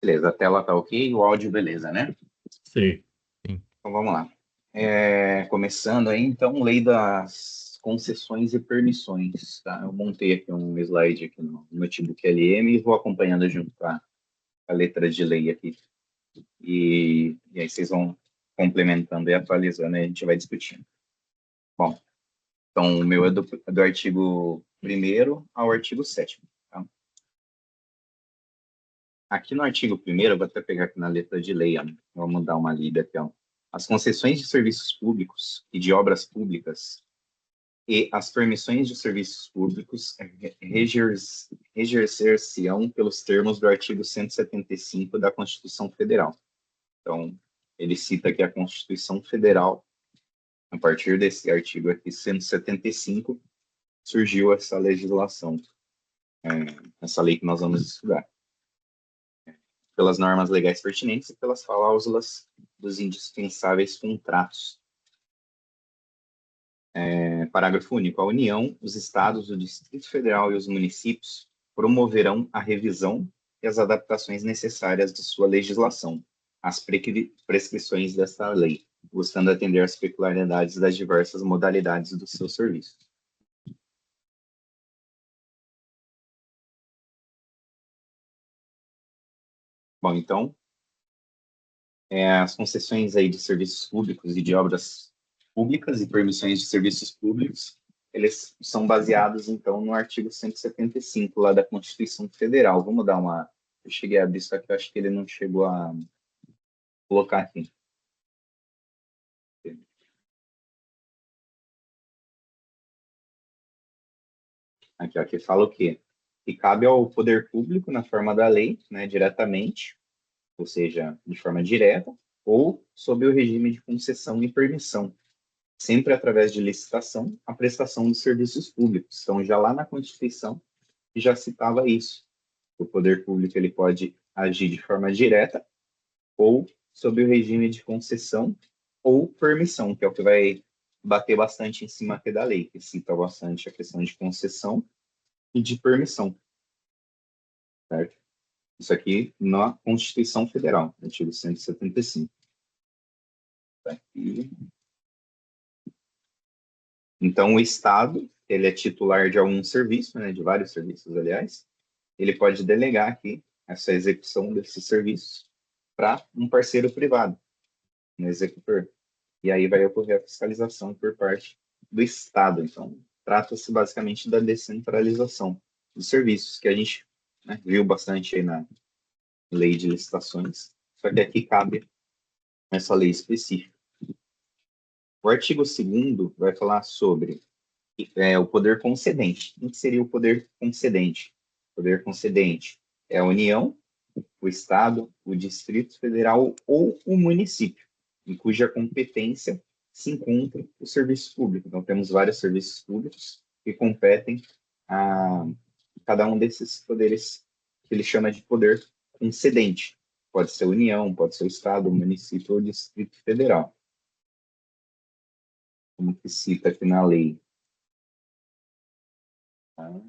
Beleza, a tela tá ok, o áudio beleza, né? Sim. Sim. Então vamos lá. Começando aí, então, lei das concessões e permissões, tá? Eu montei aqui um slide aqui no notebook LM e vou acompanhando junto com a letra de lei aqui. E aí vocês vão complementando e atualizando e a gente vai discutindo. Bom, então o meu é do artigo 1º ao artigo 7º, tá? Aqui no artigo 1º, eu vou até pegar aqui na letra de lei, ó, vamos dar uma lida aqui, ó. As concessões de serviços públicos e de obras públicas e as permissões de serviços públicos reger-se-ão pelos termos do artigo 175 da Constituição Federal. Então, ele cita aqui a Constituição Federal. A partir desse artigo aqui, 175, surgiu essa legislação, essa lei que nós vamos estudar, pelas normas legais pertinentes e pelas cláusulas dos indispensáveis contratos. Parágrafo único. A União, os Estados, o Distrito Federal e os municípios promoverão a revisão e as adaptações necessárias de sua legislação, às prescrições desta lei, buscando atender às peculiaridades das diversas modalidades do seu serviço. Bom, então, as concessões aí de serviços públicos e de obras públicas e permissões de serviços públicos, eles são baseados, então, no artigo 175 lá da Constituição Federal. Vamos dar uma... Eu cheguei a abrir isso aqui, eu acho que ele não chegou a colocar aqui. Aqui fala o quê? Que cabe ao poder público, na forma da lei, né, diretamente, ou seja, de forma direta, ou sob o regime de concessão e permissão, sempre através de licitação, a prestação de serviços públicos. Então, já lá na Constituição, já citava isso. O poder público ele pode agir de forma direta ou sob o regime de concessão ou permissão, que é o que vai bater bastante em cima aqui da lei, que cita bastante a questão de concessão e de permissão, certo? Isso aqui na Constituição Federal, artigo 175. Tá? Então, o Estado, ele é titular de algum serviço, né, de vários serviços, aliás, ele pode delegar aqui essa execução desses serviços para um parceiro privado, um executor. E aí vai ocorrer a fiscalização por parte do Estado. Então, trata-se basicamente da descentralização dos serviços, que a gente, né, viu bastante aí na lei de licitações, só que aqui cabe essa lei específica. O artigo 2º vai falar sobre o poder concedente. O que seria o poder concedente? O poder concedente é a União, o Estado, o Distrito Federal ou o município, em cuja competência se encontra o serviço público. Então, temos vários serviços públicos que competem a cada um desses poderes que ele chama de poder concedente. Pode ser a União, pode ser o Estado, o município ou o Distrito Federal. Como que cita aqui na lei. Tá?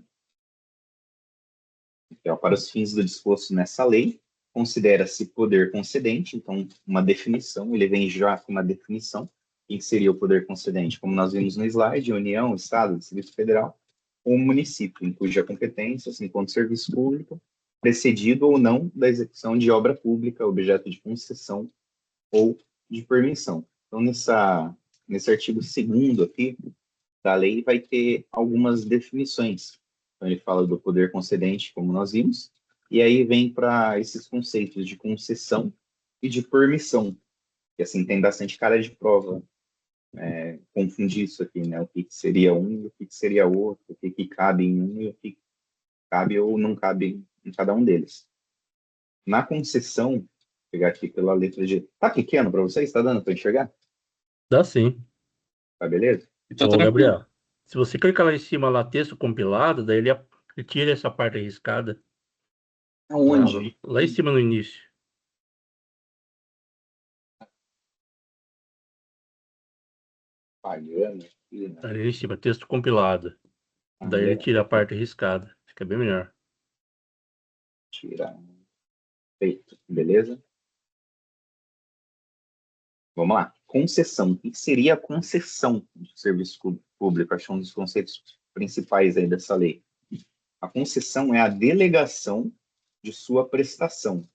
Então, para os fins do disposto nessa lei, considera-se poder concedente, então, uma definição, ele vem já com uma definição. O que seria o poder concedente? Como nós vimos no slide, União, Estado, Distrito Federal, ou município, em cuja competência se encontra o serviço público, precedido ou não da execução de obra pública, objeto de concessão ou de permissão. Então, nesse artigo 2º aqui da lei, vai ter algumas definições. Então, ele fala do poder concedente, como nós vimos, e aí vem para esses conceitos de concessão e de permissão, que assim tem bastante cara de prova, confundir isso aqui, né? O que seria um e o que seria outro, o que cabe em um e o que cabe ou não cabe em cada um deles. Na concessão, vou pegar aqui pela letra de... Tá pequeno para vocês? Está dando para enxergar? Dá sim. Tá beleza? Tá Ô, tranquilo. Gabriel, se você clicar lá em cima, lá, texto compilado, daí ele tira essa parte arriscada. Lá, Aonde? lá em cima no início. Pagando aqui, né? Ali em cima, texto compilado. Daí ele tira a parte arriscada. Fica bem melhor. Tirar. Feito, beleza? Vamos lá. Concessão. O que seria a concessão de serviço público? Acho que é um dos conceitos principais aí dessa lei. A concessão é a delegação de sua prestação,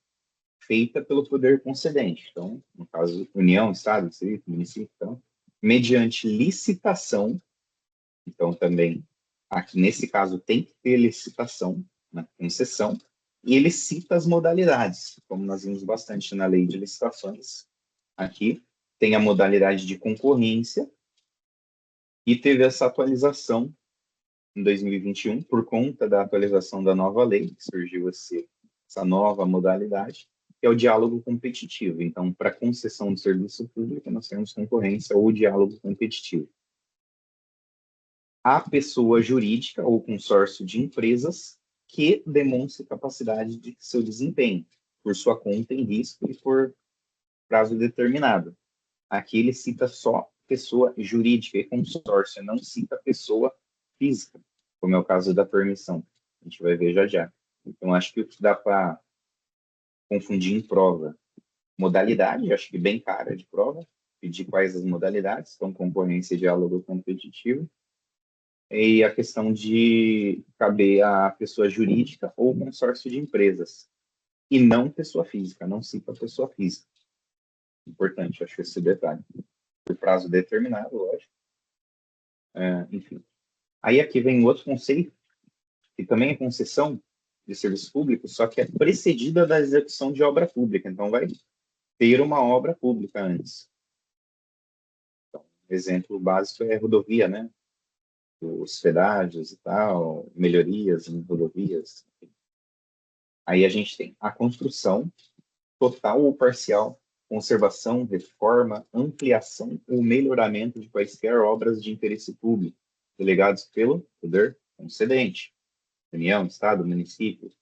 feita pelo poder concedente. Então, no caso, União, Estado, Distrito, Município, então, mediante licitação. Então, também, aqui nesse caso, tem que ter licitação, na concessão, e ele cita as modalidades, como nós vimos bastante na lei de licitações. Aqui tem a modalidade de concorrência, e teve essa atualização em 2021, por conta da atualização da nova lei, que surgiu essa nova modalidade, que é o diálogo competitivo. Então, para concessão de serviço público, nós temos concorrência ou diálogo competitivo. A pessoa jurídica ou consórcio de empresas que demonstre capacidade de seu desempenho, por sua conta em risco e por prazo determinado. Aqui ele cita só pessoa jurídica e consórcio, não cita pessoa física, como é o caso da permissão. A gente vai ver já já. Então, acho que o que dá para confundir em prova, modalidade, acho que bem cara de prova, pedir quais as modalidades, então concorrência e diálogo competitivo, e a questão de caber a pessoa jurídica ou consórcio de empresas, e não pessoa física, não cita pessoa física. Importante, acho esse detalhe. Por prazo determinado, lógico. Enfim. Aí aqui vem outro conceito, que também é concessão de serviço público, só que é precedida da execução de obra pública. Então, vai ter uma obra pública antes. Então, exemplo básico é rodovia, né? Os pedágios e tal, melhorias em rodovias. Aí a gente tem a construção, total ou parcial, conservação, reforma, ampliação ou melhoramento de quaisquer obras de interesse público, delegados pelo poder concedente, União, Estado, município,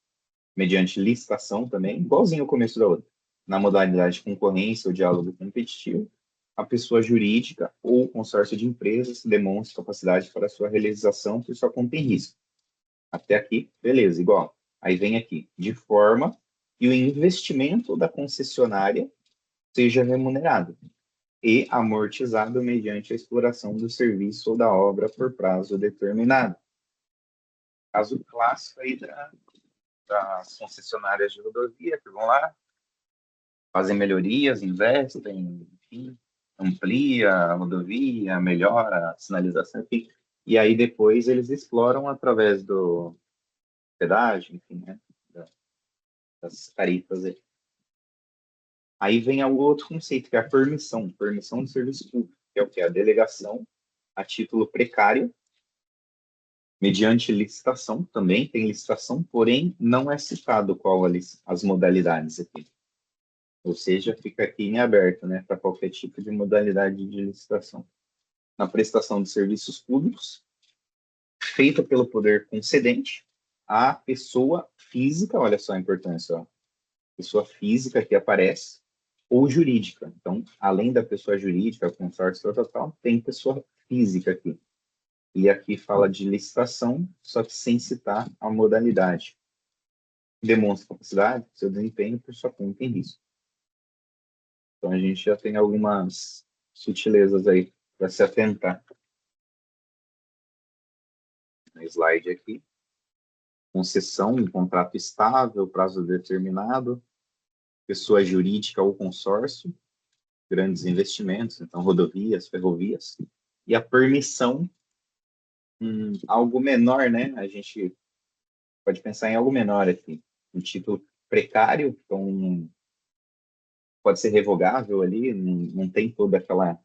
mediante licitação também, igualzinho ao começo da outra. Na modalidade de concorrência ou diálogo competitivo, a pessoa jurídica ou consórcio de empresas demonstra capacidade para sua realização por sua conta em risco. Até aqui, beleza, igual. Aí vem aqui, de forma que o investimento da concessionária seja remunerado e amortizado mediante a exploração do serviço ou da obra por prazo determinado. Caso clássico aí das concessionárias de rodovia, que vão lá, fazem melhorias, investem, enfim, amplia a rodovia, melhora a sinalização, enfim. E aí depois eles exploram através do pedágio, enfim, né, das tarifas aí. Aí vem o outro conceito, que é a permissão de serviço público, que é o que? A delegação a título precário, mediante licitação, também tem licitação, porém não é citado qual as modalidades aqui. Ou seja, fica aqui em aberto, né, para qualquer tipo de modalidade de licitação. Na prestação de serviços públicos, feita pelo poder concedente, a pessoa física, olha só a importância, ó, pessoa física que aparece, ou jurídica. Então, além da pessoa jurídica, consórcio total, tem pessoa física aqui. E aqui fala de licitação, só que sem citar a modalidade. Demonstra capacidade, seu desempenho por sua conta em risco. Então, a gente já tem algumas sutilezas aí para se atentar. No slide aqui. Concessão, um contrato estável, prazo determinado, pessoa jurídica ou consórcio, grandes investimentos, então rodovias, ferrovias, e a permissão, algo menor, né? A gente pode pensar em algo menor aqui, um título precário, então pode ser revogável ali, não tem toda aquela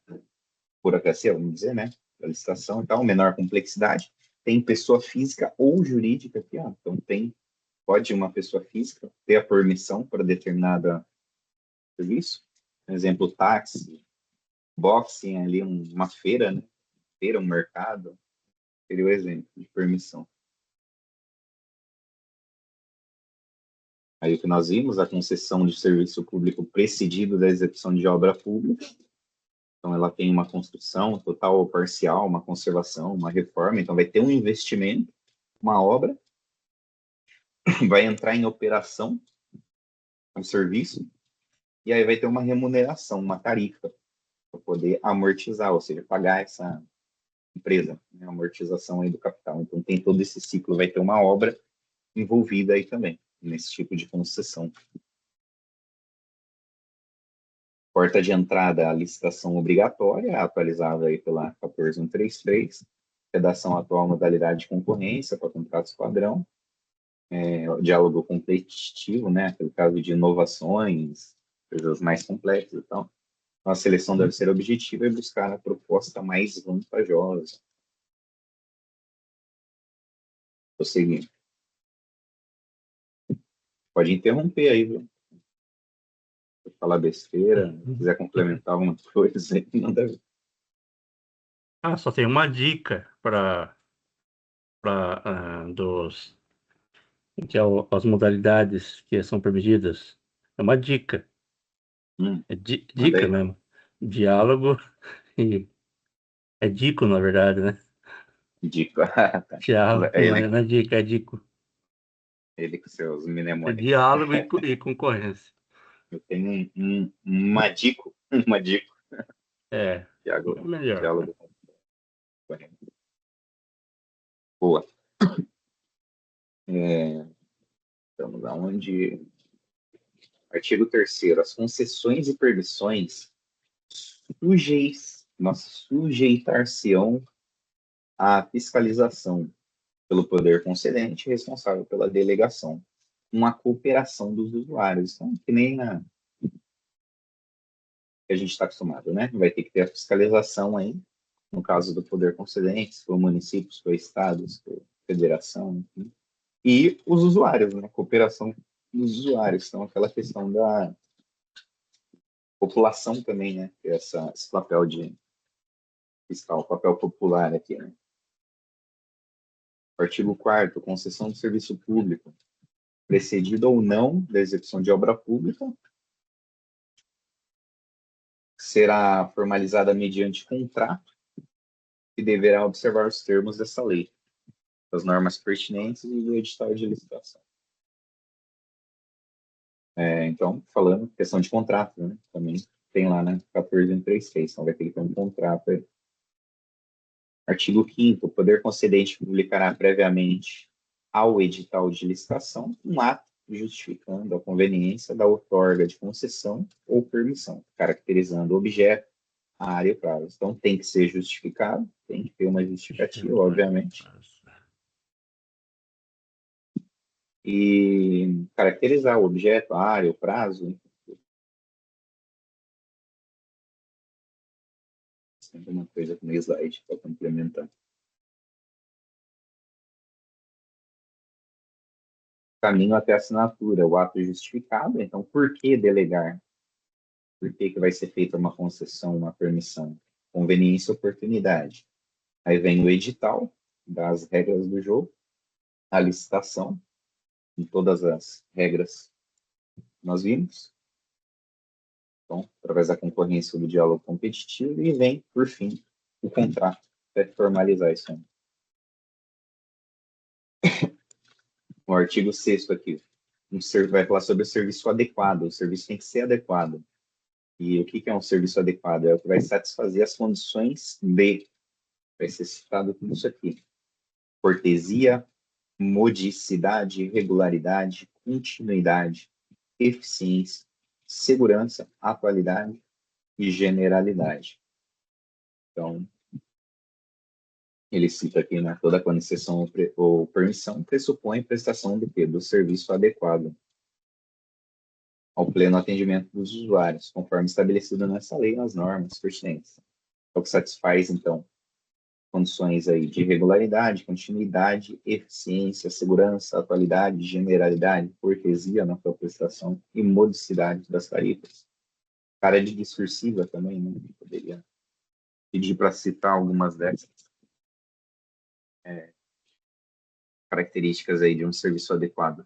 burocracia, vamos dizer, né? Da licitação e tal, menor complexidade. Tem pessoa física ou jurídica aqui, ó, então pode uma pessoa física ter a permissão para determinada serviço, por exemplo, táxi, boxing, ali uma feira, né? Feira, um mercado, seria o exemplo de permissão. Aí o que nós vimos, a concessão de serviço público precedido da execução de obra pública. Então, ela tem uma construção total ou parcial, uma conservação, uma reforma. Então, vai ter um investimento, uma obra, vai entrar em operação o serviço, e aí vai ter uma remuneração, uma tarifa, para poder amortizar, ou seja, pagar essa empresa, né, a amortização aí do capital. Então, tem todo esse ciclo, vai ter uma obra envolvida aí também, nesse tipo de concessão. Porta de entrada, a licitação obrigatória, atualizada aí pela 14133, redação atual, modalidade de concorrência para contratos padrão, o diálogo competitivo, né, aquele caso de inovações, coisas mais complexas e tal. Então, a seleção deve ser objetiva e buscar a proposta mais vantajosa. Vou seguir. Pode interromper aí, viu? Se falar besteira, se quiser complementar alguma coisa aí, manda ver. Só tem uma dica para dos que é as modalidades que são permitidas. É uma dica, é Manda dica aí. mesmo. Diálogo e é dico, na verdade, né? Dico. Diálogo, É não é dica, é dico. ele com seus É mnemônicos. diálogo e concorrência. Eu tenho uma dico, uma dico. É melhor. Diálogo com concorrente. Boa. Estamos aonde? Artigo 3º. As concessões e permissões sujeitar-se-ão à fiscalização pelo poder concedente responsável pela delegação, uma cooperação dos usuários. Então, que nem que a gente está acostumado, né? Vai ter que ter a fiscalização aí, no caso do poder concedente, se for município, se for estado, se for federação, enfim. E os usuários, né? Cooperação dos usuários. Então, aquela questão da população também, né? Esse papel de fiscal, papel popular aqui, né? Artigo 4º, concessão de serviço público, precedida ou não da execução de obra pública, será formalizada mediante contrato e deverá observar os termos dessa lei, as normas pertinentes e do edital de licitação. Então, falando questão de contrato, né? Também tem lá, né? 14.133, então vai ter que ter um contrato aí. Artigo 5º, o poder concedente publicará previamente ao edital de licitação um ato justificando a conveniência da outorga de concessão ou permissão, caracterizando o objeto, a área e o prazo. Então, tem que ser justificado, tem que ter uma justificativa, obviamente. E caracterizar o objeto, a área, o prazo. Tem uma coisa com o slide para complementar. Caminho até a assinatura, o ato justificado. Então, por que delegar? Por que vai ser feita uma concessão, uma permissão? Conveniência e oportunidade. Aí vem o edital das regras do jogo, a licitação, em todas as regras que nós vimos. Então, através da concorrência do diálogo competitivo, e vem, por fim, o contrato, para formalizar isso aí. O artigo 6º aqui, vai falar sobre o serviço adequado. O serviço tem que ser adequado. E o que é um serviço adequado? É o que vai satisfazer as condições de, vai ser citado tudo isso aqui, cortesia, modicidade, regularidade, continuidade, eficiência, segurança, atualidade e generalidade. Então, ele cita aqui, né, toda concessão ou permissão pressupõe prestação do serviço adequado ao pleno atendimento dos usuários, conforme estabelecido nessa lei nas normas pertinentes. É o que satisfaz, então, condições aí de regularidade, continuidade, eficiência, segurança, atualidade, generalidade, cortesia na sua prestação e modicidade das tarifas. Cara de discursiva também, né? Poderia pedir para citar algumas dessas características aí de um serviço adequado.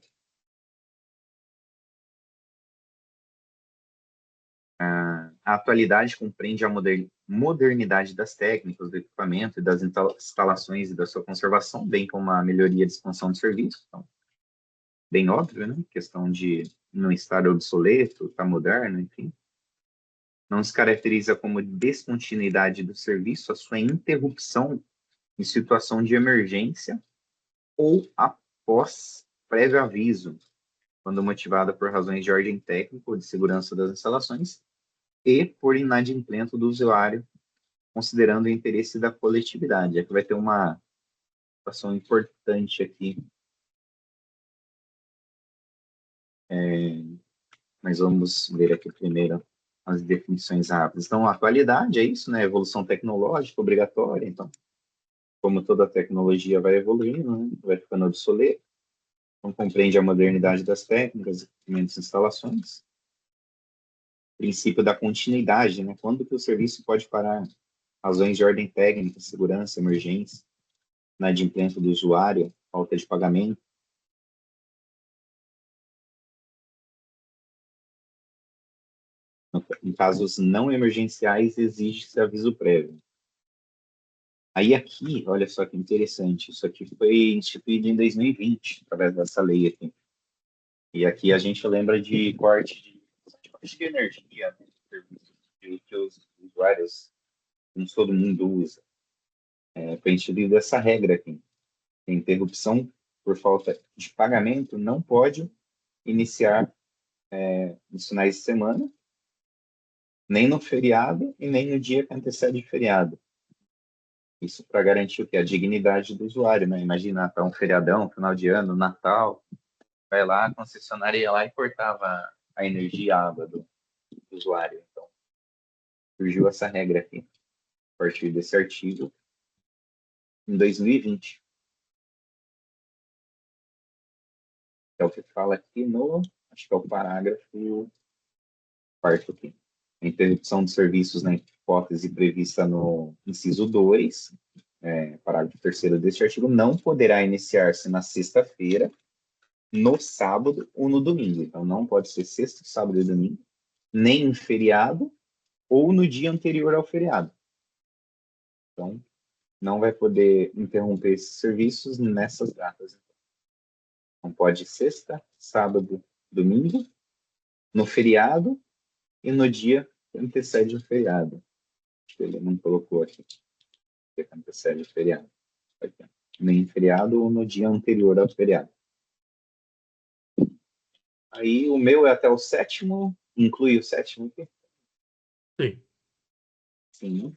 A atualidade compreende a modernidade das técnicas, do equipamento e das instalações e da sua conservação, bem como a melhoria de expansão de serviço. Então, bem óbvio, né? Questão de no estado obsoleto, está moderno, enfim. Não se caracteriza como descontinuidade do serviço a sua interrupção em situação de emergência ou após prévio aviso, quando motivada por razões de ordem técnica ou de segurança das instalações e por inadimplemento do usuário, considerando o interesse da coletividade. Aqui vai ter uma situação importante aqui. Mas vamos ver aqui primeiro as definições rápidas. Então, a qualidade é isso, né? Evolução tecnológica obrigatória. Então, como toda tecnologia vai evoluindo, né? Vai ficando obsoleta. Então, compreende a modernidade das técnicas, equipamentos e instalações. Princípio da continuidade, né? Quando que o serviço pode parar? Razões de ordem técnica, segurança, emergência, inadimplemento do usuário, falta de pagamento. Em casos não emergenciais, existe aviso prévio. Aí aqui, olha só que interessante, isso aqui foi instituído em 2020, através dessa lei aqui. E aqui a gente lembra de corte de energia, né, que os usuários, como todo mundo usa. Foi instituída essa regra aqui. A interrupção por falta de pagamento não pode iniciar nos finais de semana, nem no feriado e nem no dia que antecede o feriado. Isso para garantir o quê? A dignidade do usuário, né? Imagina, para um feriadão, final de ano, Natal, vai lá, a concessionária ia lá e cortava a energia e a água do usuário. Então, surgiu essa regra aqui, a partir desse artigo, em 2020. É o que fala aqui no, acho que é o parágrafo 4º aqui. A interrupção de serviços na hipótese prevista no inciso 2, parágrafo 3º deste artigo, não poderá iniciar-se na sexta-feira, no sábado ou no domingo. Então, não pode ser sexta, sábado e domingo, nem em feriado ou no dia anterior ao feriado. Então, não vai poder interromper esses serviços nessas datas. Não pode sexta, sábado, domingo, no feriado e no dia que antecede o feriado. Acho que ele não colocou aqui, que antecede o feriado. Nem em feriado ou no dia anterior ao feriado. Aí o meu é até o 7º, inclui o 7º aqui? Sim. Sim.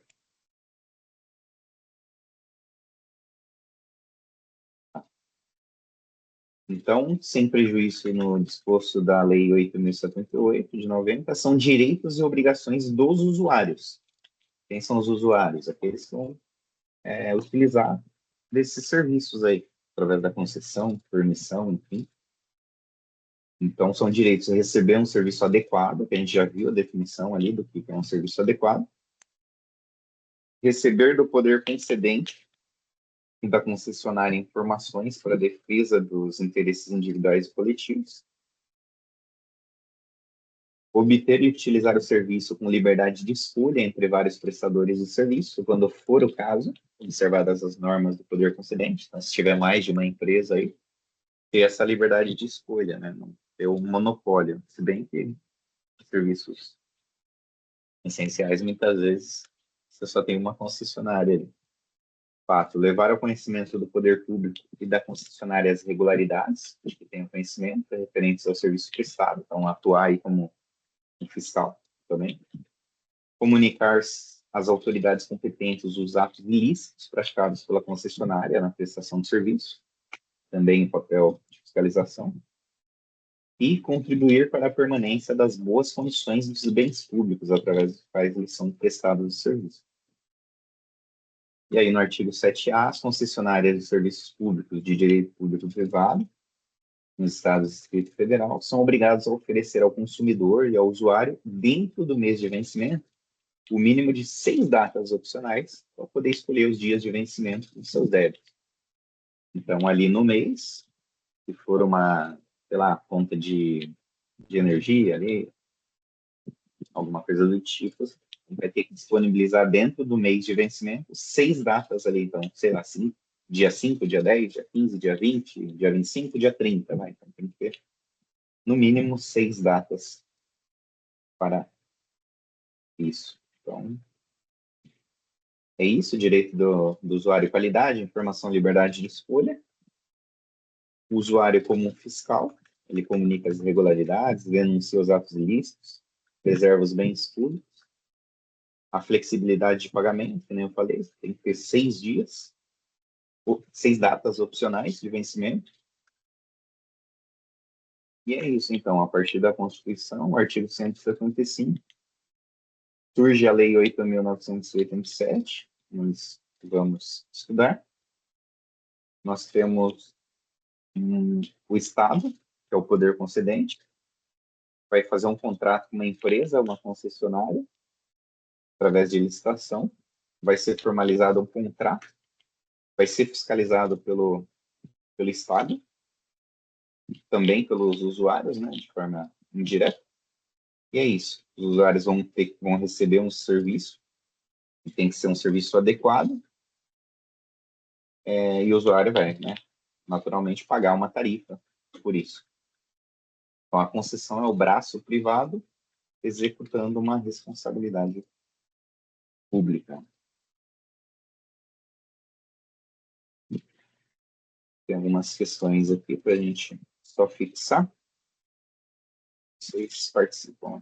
Então, sem prejuízo no disposto da Lei 8.078 de 90, são direitos e obrigações dos usuários. Quem são os usuários? Aqueles que vão utilizar desses serviços aí, através da concessão, permissão, enfim. Então, são direitos a receber um serviço adequado, que a gente já viu a definição ali do que é um serviço adequado, receber do poder concedente e da concessionária informações para a defesa dos interesses individuais e coletivos, obter e utilizar o serviço com liberdade de escolha entre vários prestadores de serviço, quando for o caso, observadas as normas do poder concedente. Então, se tiver mais de uma empresa aí, ter essa liberdade de escolha, né? Não ter um monopólio, se bem que serviços essenciais, muitas vezes, você só tem uma concessionária ali. Fato, levar ao conhecimento do poder público e da concessionária as irregularidades, de que tenham conhecimento, referentes ao serviço prestado, então atuar aí como um fiscal também. Comunicar às autoridades competentes os atos ilícitos praticados pela concessionária na prestação de serviço, também em papel de fiscalização. E contribuir para a permanência das boas condições dos bens públicos, através dos quais eles são prestados de serviço. E aí, no artigo 7A, as concessionárias de serviços públicos de direito público e privado, nos estados e Distrito Federal, são obrigados a oferecer ao consumidor e ao usuário, dentro do mês de vencimento, o mínimo de 6 datas opcionais para poder escolher os dias de vencimento dos seus débitos. Então, ali no mês, se for uma, sei lá, conta de energia ali, alguma coisa do tipo, vai ter que disponibilizar dentro do mês de vencimento 6 datas ali, então, sei lá, dia 5, dia 10, dia 15, dia 20, dia 25, dia 30, vai. Então, tem que ter no mínimo 6 datas para isso. Então, é isso, direito do usuário, qualidade, informação, liberdade de escolha. O usuário como fiscal, ele comunica as irregularidades, denuncia os atos ilícitos, preserva os bens públicos. A flexibilidade de pagamento, que nem eu falei, tem que ter 6 dias, 6 datas opcionais de vencimento. E é isso, então, a partir da Constituição, o artigo 175, surge a Lei 8.987, nós vamos estudar. Nós temos o Estado, que é o poder concedente, vai fazer um contrato com uma empresa, uma concessionária, através de licitação, vai ser formalizado um contrato, vai ser fiscalizado pelo Estado, também pelos usuários, né, de forma indireta. E é isso. Os usuários vão receber um serviço, que tem que ser um serviço adequado, e o usuário vai, né, naturalmente, pagar uma tarifa por isso. Então, a concessão é o braço privado executando uma responsabilidade pública. Tem algumas questões aqui para a gente só fixar. Vocês participam.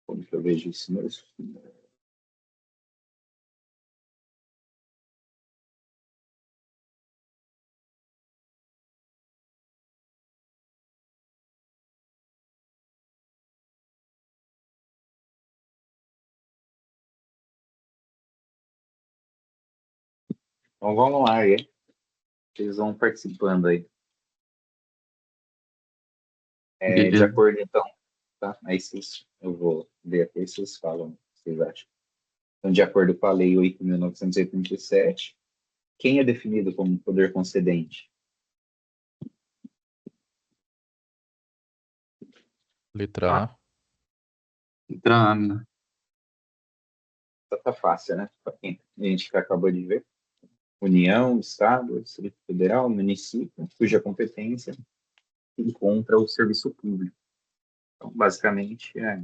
Como que eu vejo isso mesmo? Então vamos lá, aí. Vocês vão participando aí. De acordo, então, tá? Aí eu vou ver aqui, vocês falam o que vocês acham. Então, de acordo com a Lei 8.987, quem é definido como poder concedente? Letra A. Letra A, né? Tá fácil, né? Para quem a gente que acabou de ver. União, Estado, Distrito Federal, município, cuja competência encontra o serviço público. Então, basicamente, é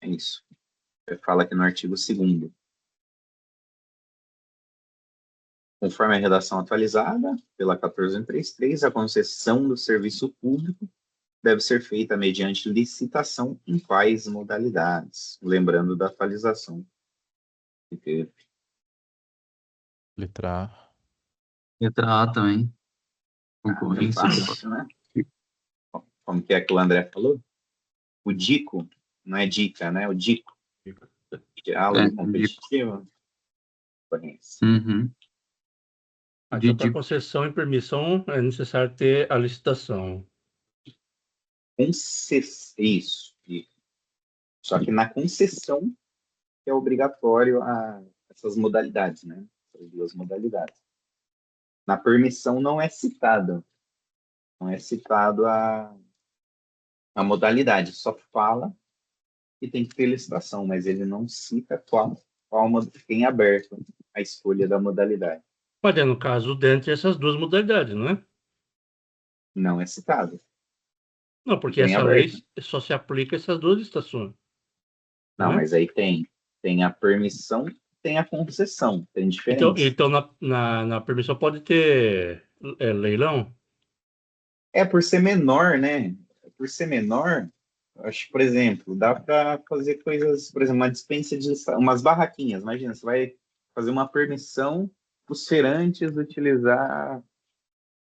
isso. Fala aqui no artigo 2º. Conforme a redação atualizada pela 1433, a concessão do serviço público deve ser feita mediante licitação em quais modalidades? Lembrando da atualização que teve. Letra A. Letra A também. É Concorrência. fácil, né? Como que é que o André falou? O DICO, não é dica, né? O DICO. Diálogo competitivo. Concorrência. Uhum. Então, para concessão e permissão, é necessário ter a licitação. Isso. Só que na concessão é obrigatório essas modalidades, né? Essas 2 modalidades. Na permissão não é citado. Não é citado a modalidade. Só fala que tem que ter licitação, mas ele não cita qual tem aberto a escolha da modalidade. Mas é no caso dentre essas 2 modalidades, não é? Não é citado. Não, porque essa lei só se aplica a essas 2 licitações. Não, mas aí tem a permissão, tem a concessão, tem diferença. Então na permissão pode ter leilão? Por ser menor, né? Por ser menor, acho que, por exemplo, dá para fazer coisas, por exemplo, uma dispensa de umas barraquinhas. Imagina, você vai fazer uma permissão para os feirantes utilizar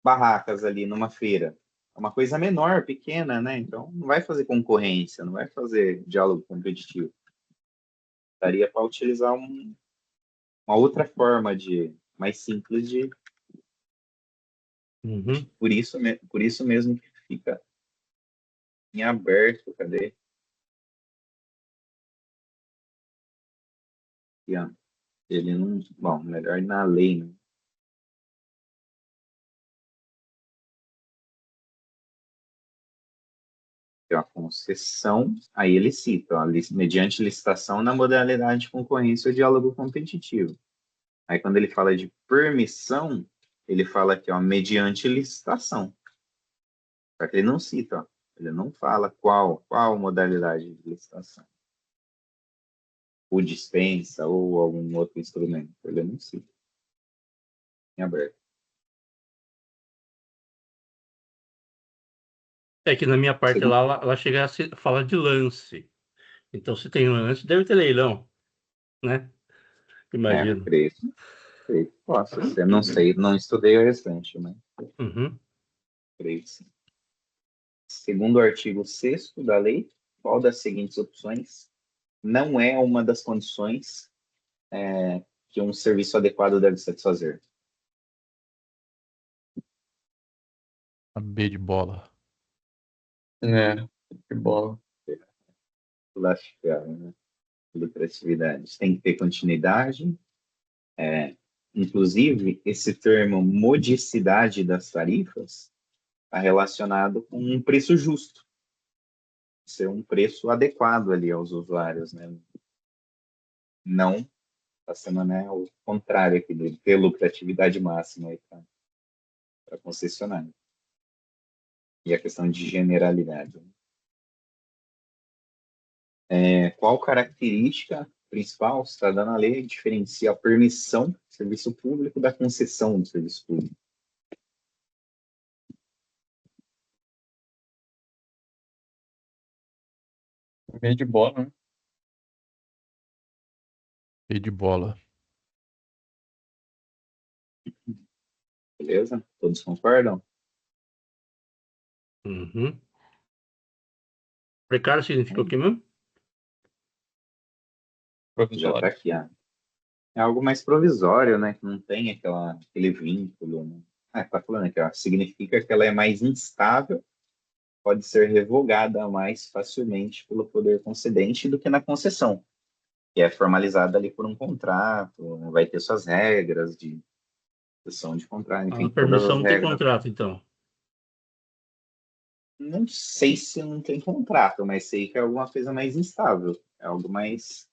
barracas ali numa feira. É uma coisa menor, pequena, né? Então, não vai fazer concorrência, não vai fazer diálogo competitivo. Daria para utilizar uma outra forma mais simples de... Uhum. Por isso mesmo que fica em aberto. Cadê? Aqui, ó. Ele não... Bom, melhor ir na lei, né? Tem uma concessão, aí ele cita, ó, mediante licitação na modalidade de concorrência ou diálogo competitivo. Aí quando ele fala de permissão, ele fala aqui, ó, mediante licitação. Só que ele não cita, ó, ele não fala qual modalidade de licitação. Ou dispensa, ou algum outro instrumento. Ele não cita. Em aberto. É que na minha parte Segundo- lá, ela chega a falar de lance. Então, se tem lance, deve ter leilão, né? Imagino. Creio que possa ser. Não sei, não estudei o restante, mas Uhum. creio que sim. Segundo o artigo 6º da lei, qual das seguintes opções não é uma das condições que um serviço adequado deve satisfazer? A B de bola. Que bola. Classificar, né? Lucratividade. Tem que ter continuidade. Inclusive, esse termo modicidade das tarifas está relacionado com um preço justo. Ser um preço adequado ali aos usuários, né? Não está sendo, né, o contrário aqui de ter lucratividade máxima para a concessionária. E a questão de generalidade. Qual característica principal está dando a lei diferencia a permissão do serviço público da concessão do serviço público? B de bola, né? B de bola. Beleza? Todos concordam? Uhum. Precário significa o quê mesmo? Já está Provisório. aqui, ó. É algo mais provisório, né? Que não tem aquele vínculo, né? Tá falando aqui, ó. Significa que ela é mais instável, pode ser revogada mais facilmente pelo poder concedente do que na concessão, que é formalizada ali por um contrato, né? Vai ter suas regras de sessão de contrato, A enfim, todas permissão as não tem regras. contrato, então. Não sei se não tem contrato, mas sei que é alguma coisa mais instável. É algo mais.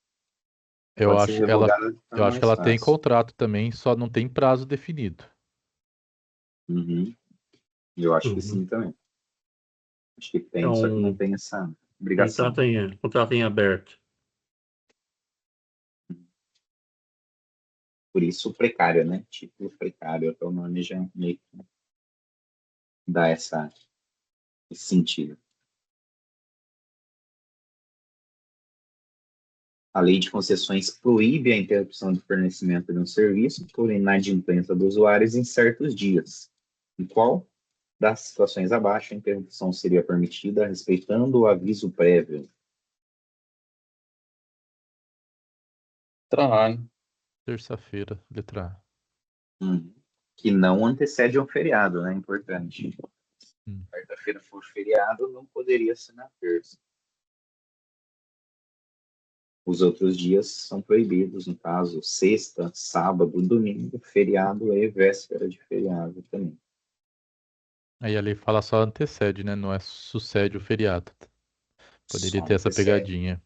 Eu Pode ser acho, ela, revogado de eu forma acho que mais ela tem fácil. contrato também, só não tem prazo definido. Uhum. Eu acho que Uhum. sim também. Acho que É tem, só que não tem essa obrigação. contrato em aberto. Por isso, precário, né? Título precário, até o nome já meio que dá esse sentido. A lei de concessões proíbe a interrupção do fornecimento de um serviço por inadimplência dos usuários em certos dias. Em qual das situações abaixo a interrupção seria permitida respeitando o aviso prévio? Trabalho. Terça-feira, letra A. Que não antecede um feriado, né? Importante. Quarta-feira for feriado, não poderia ser na terça. Os outros dias são proibidos, no caso, sexta, sábado, domingo, feriado e véspera de feriado também. Aí a lei fala só antecede, né? Não é sucede o feriado. Poderia Só ter essa antecede, pegadinha.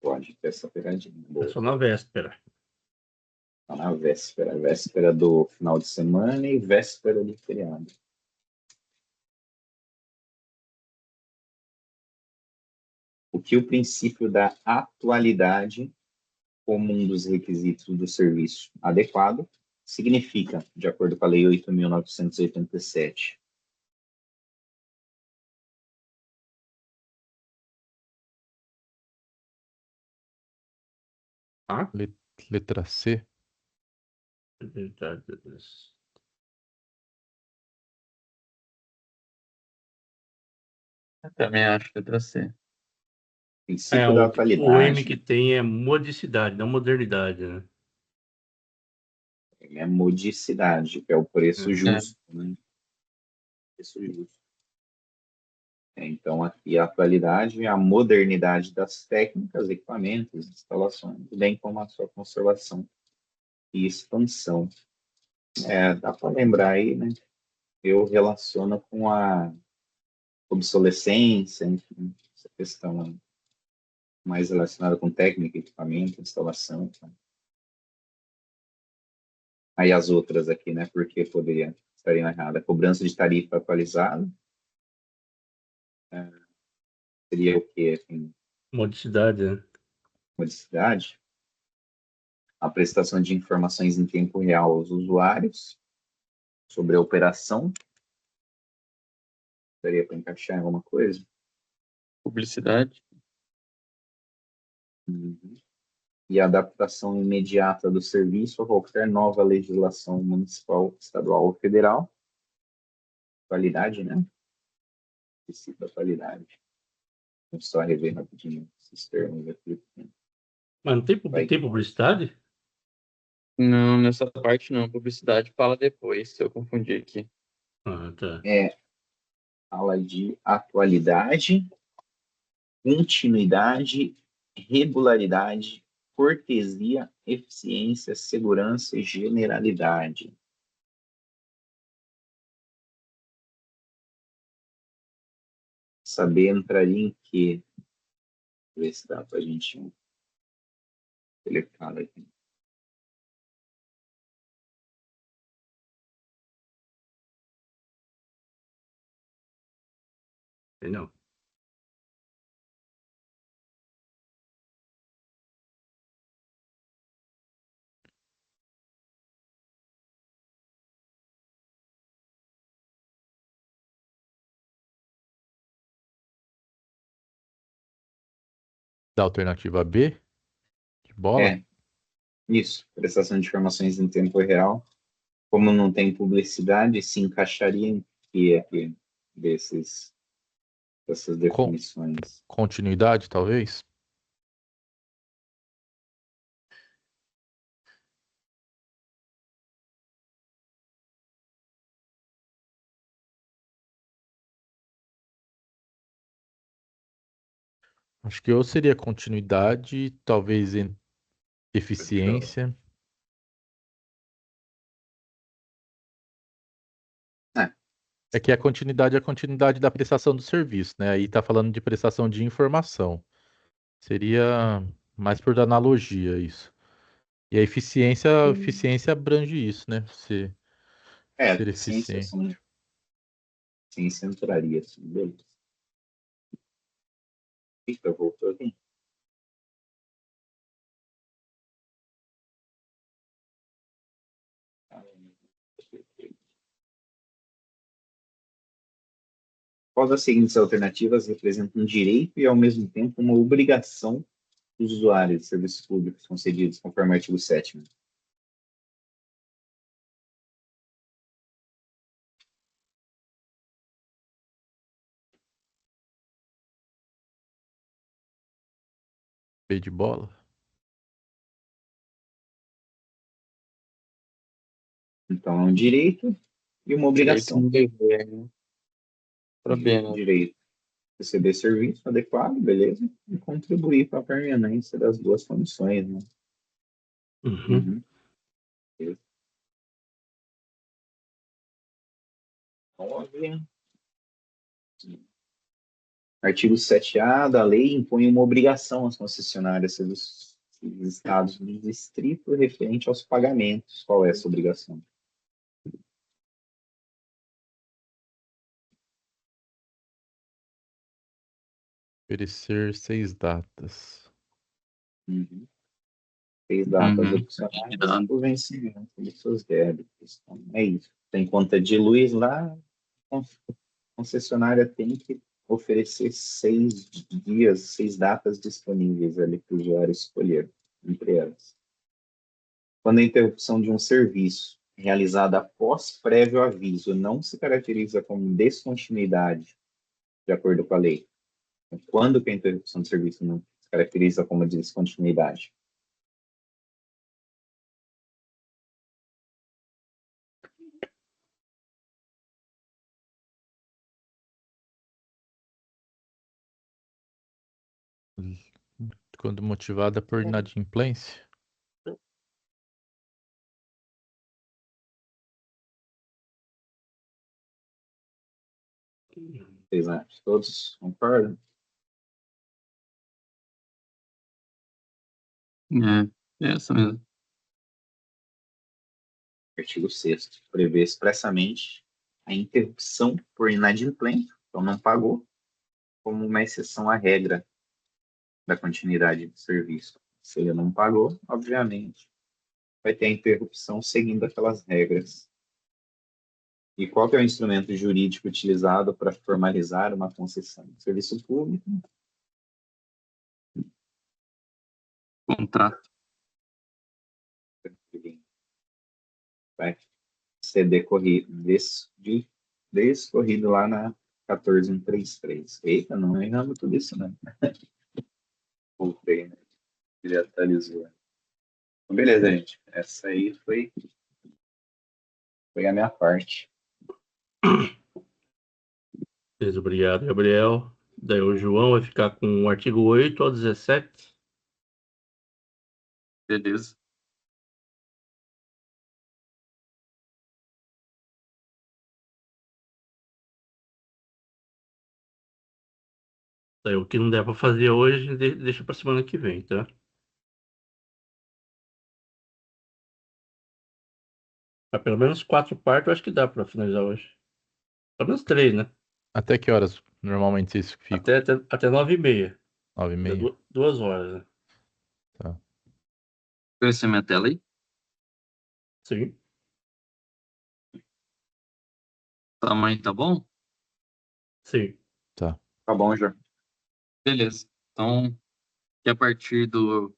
pode ter essa pegadinha. É Boa. só na véspera. Tá na véspera, véspera do final de semana e véspera do feriado. O que o princípio da atualidade como um dos requisitos do serviço adequado significa, de acordo com a Lei 8.987. Tá? Letra C. Eu também acho letra C. É, Princípio da o M que atualidade tem é modicidade, não modernidade, né? é modicidade, que é o preço É. justo, né? Preço justo. Então, aqui a atualidade é a modernidade das técnicas, equipamentos, instalações, bem como a sua conservação e expansão. Dá para lembrar aí, né? Eu relaciono com a obsolescência, enfim, essa questão mais relacionada com técnica, equipamento, instalação. Tá? Aí as outras aqui, né? Porque poderia estar errada. Cobrança de tarifa atualizada. Seria o quê? Assim, Modicidade, né? modicidade. A prestação de informações em tempo real aos usuários sobre a operação. Daria para encaixar em alguma coisa? Publicidade. Uhum. E a adaptação imediata do serviço a qualquer nova legislação municipal, estadual ou federal. Qualidade, né? Precisa qualidade. Vamos só rever rapidinho esses termos aqui. Mas não tem, Vai. tem publicidade? Não, nessa parte não. Publicidade fala depois, se eu confundi aqui. Ah, tá. Fala de atualidade, continuidade, regularidade, cortesia, eficiência, segurança e generalidade. Saber entraria em que? Ver se dá para a gente colocar aqui. Sei não. Da alternativa B, de bola. Isso, prestação de informações em tempo real. Como não tem publicidade, se encaixaria em que aqui dessas Com definições? continuidade, talvez. Acho que ou seria continuidade, talvez em eficiência. É que a continuidade é a continuidade da prestação do serviço, né? Aí tá falando de prestação de informação. Seria mais por analogia isso. E a eficiência abrange isso, né? Ser Ciência, eficiente. ciência entraria, assim, beleza. Eita, voltou aqui. Qual das seguintes alternativas representa um direito e, ao mesmo tempo, uma obrigação dos usuários de serviços públicos concedidos, conforme o artigo 7º? B de bola. Então, é um direito e uma Direito obrigação. no dever, né? Para B, né? Direito, receber serviço adequado, beleza, e contribuir para a permanência das duas condições, né? Uhum. Beleza. 9. Artigo 7A da lei impõe uma obrigação às concessionárias dos estados do distrito referente aos pagamentos. Qual é essa obrigação? Oferecer 6 datas. Uhum. 6 datas Uhum. opcionais por vencimento de seus débitos. Então, é isso. Tem conta de luz lá, a concessionária tem que oferecer 6 dias, 6 datas disponíveis ali para o usuário escolher, entre elas. Quando a interrupção de um serviço realizada após prévio aviso não se caracteriza como descontinuidade, de acordo com a lei. Então, quando que a interrupção de serviço não se caracteriza como descontinuidade? Quando motivada por inadimplência. Vocês acham? Todos concordam? É essa mesmo. Artigo 6º, prevê expressamente a interrupção por inadimplência, então não pagou, como uma exceção à regra da continuidade de serviço. Se ele não pagou, obviamente, vai ter a interrupção seguindo aquelas regras. E qual que é o instrumento jurídico utilizado para formalizar uma concessão de serviço público? Contrato. Vai ser descorrido lá na 14133. Eita, não erramos tudo isso, não. Voltei, né? Ele atualizou. Então, beleza, gente. Essa aí foi a minha parte. Beleza, obrigado, Gabriel. Daí o João vai ficar com o artigo 8 ao 17. Beleza. Daí o que não der para fazer hoje, deixa para semana que vem, tá? Mas pelo menos 4 partes eu acho que dá para finalizar hoje. Pelo menos 3, né? Até que horas normalmente vocês ficam? Até 9h30. 9h30? 2 horas, né? Tá. Conhece a minha tela aí? Sim. O tamanho tá bom? Sim. Tá. Tá bom, já. Beleza. Então, que a partir do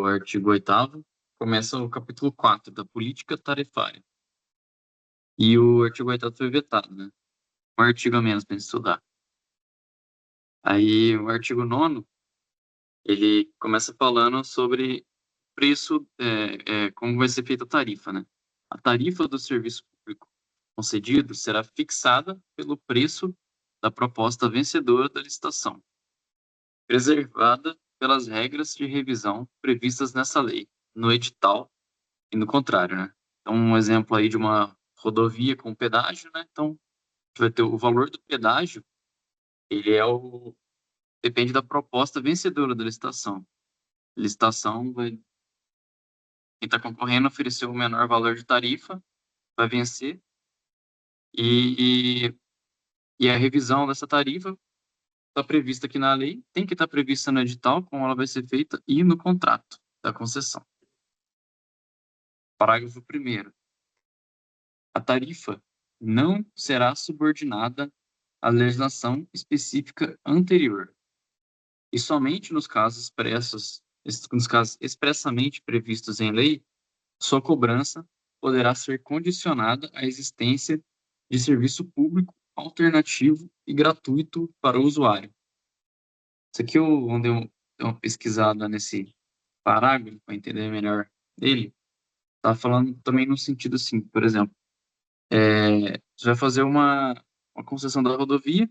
artigo 8º, começa o capítulo 4 da política tarifária. E o artigo 8º foi vetado, né? Um artigo a menos para estudar. Aí, o artigo 9º, ele começa falando sobre preço, como vai ser feita a tarifa, né? A tarifa do serviço público concedido será fixada pelo preço da proposta vencedora da licitação, preservada pelas regras de revisão previstas nessa lei, no edital e no contrário, né? Então, um exemplo aí de uma rodovia com pedágio, né? Então, a gente vai ter o valor do pedágio, ele depende da proposta vencedora da licitação. Licitação quem está concorrendo ofereceu o menor valor de tarifa, vai vencer, e a revisão dessa tarifa está prevista aqui na lei, tem que estar prevista no edital, como ela vai ser feita, e no contrato da concessão. Parágrafo 1º. A tarifa não será subordinada à legislação específica anterior, e somente nos casos expressamente previstos em lei, sua cobrança poderá ser condicionada à existência de serviço público alternativo e gratuito para o usuário. Isso aqui onde eu dei uma pesquisada nesse parágrafo para entender melhor ele, tá falando também no sentido assim, por exemplo, você vai fazer uma concessão da rodovia,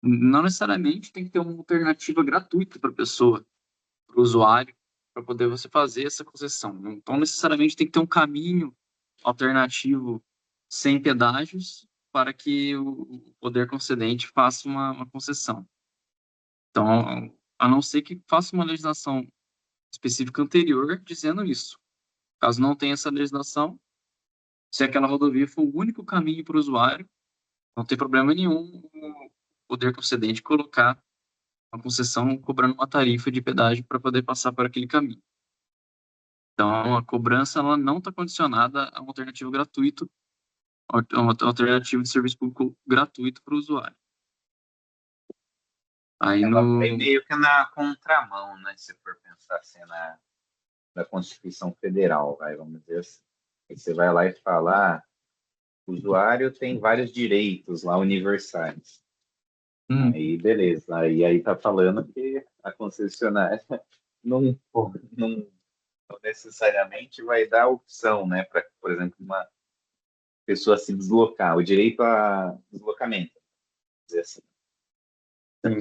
não necessariamente tem que ter uma alternativa gratuita para a pessoa, para o usuário, para poder você fazer essa concessão. Então, necessariamente tem que ter um caminho alternativo sem pedágios para que o poder concedente faça uma concessão. Então, a não ser que faça uma legislação específica anterior dizendo isso. Caso não tenha essa legislação, se aquela rodovia for o único caminho para o usuário, não tem problema nenhum o poder concedente colocar uma concessão cobrando uma tarifa de pedágio para poder passar por aquele caminho. Então, a cobrança ela não está condicionada a uma alternativa gratuita, a uma alternativa de serviço público gratuito para o usuário. Aí Ela vai meio que na contramão, né? Se for pensar assim na Constituição Federal, vamos dizer assim. Aí você vai lá e fala, o usuário tem vários direitos lá universais. Aí, beleza. Aí tá falando que a concessionária não necessariamente vai dar opção, né? Para, por exemplo, uma pessoa se deslocar, o direito a deslocamento, vamos dizer assim.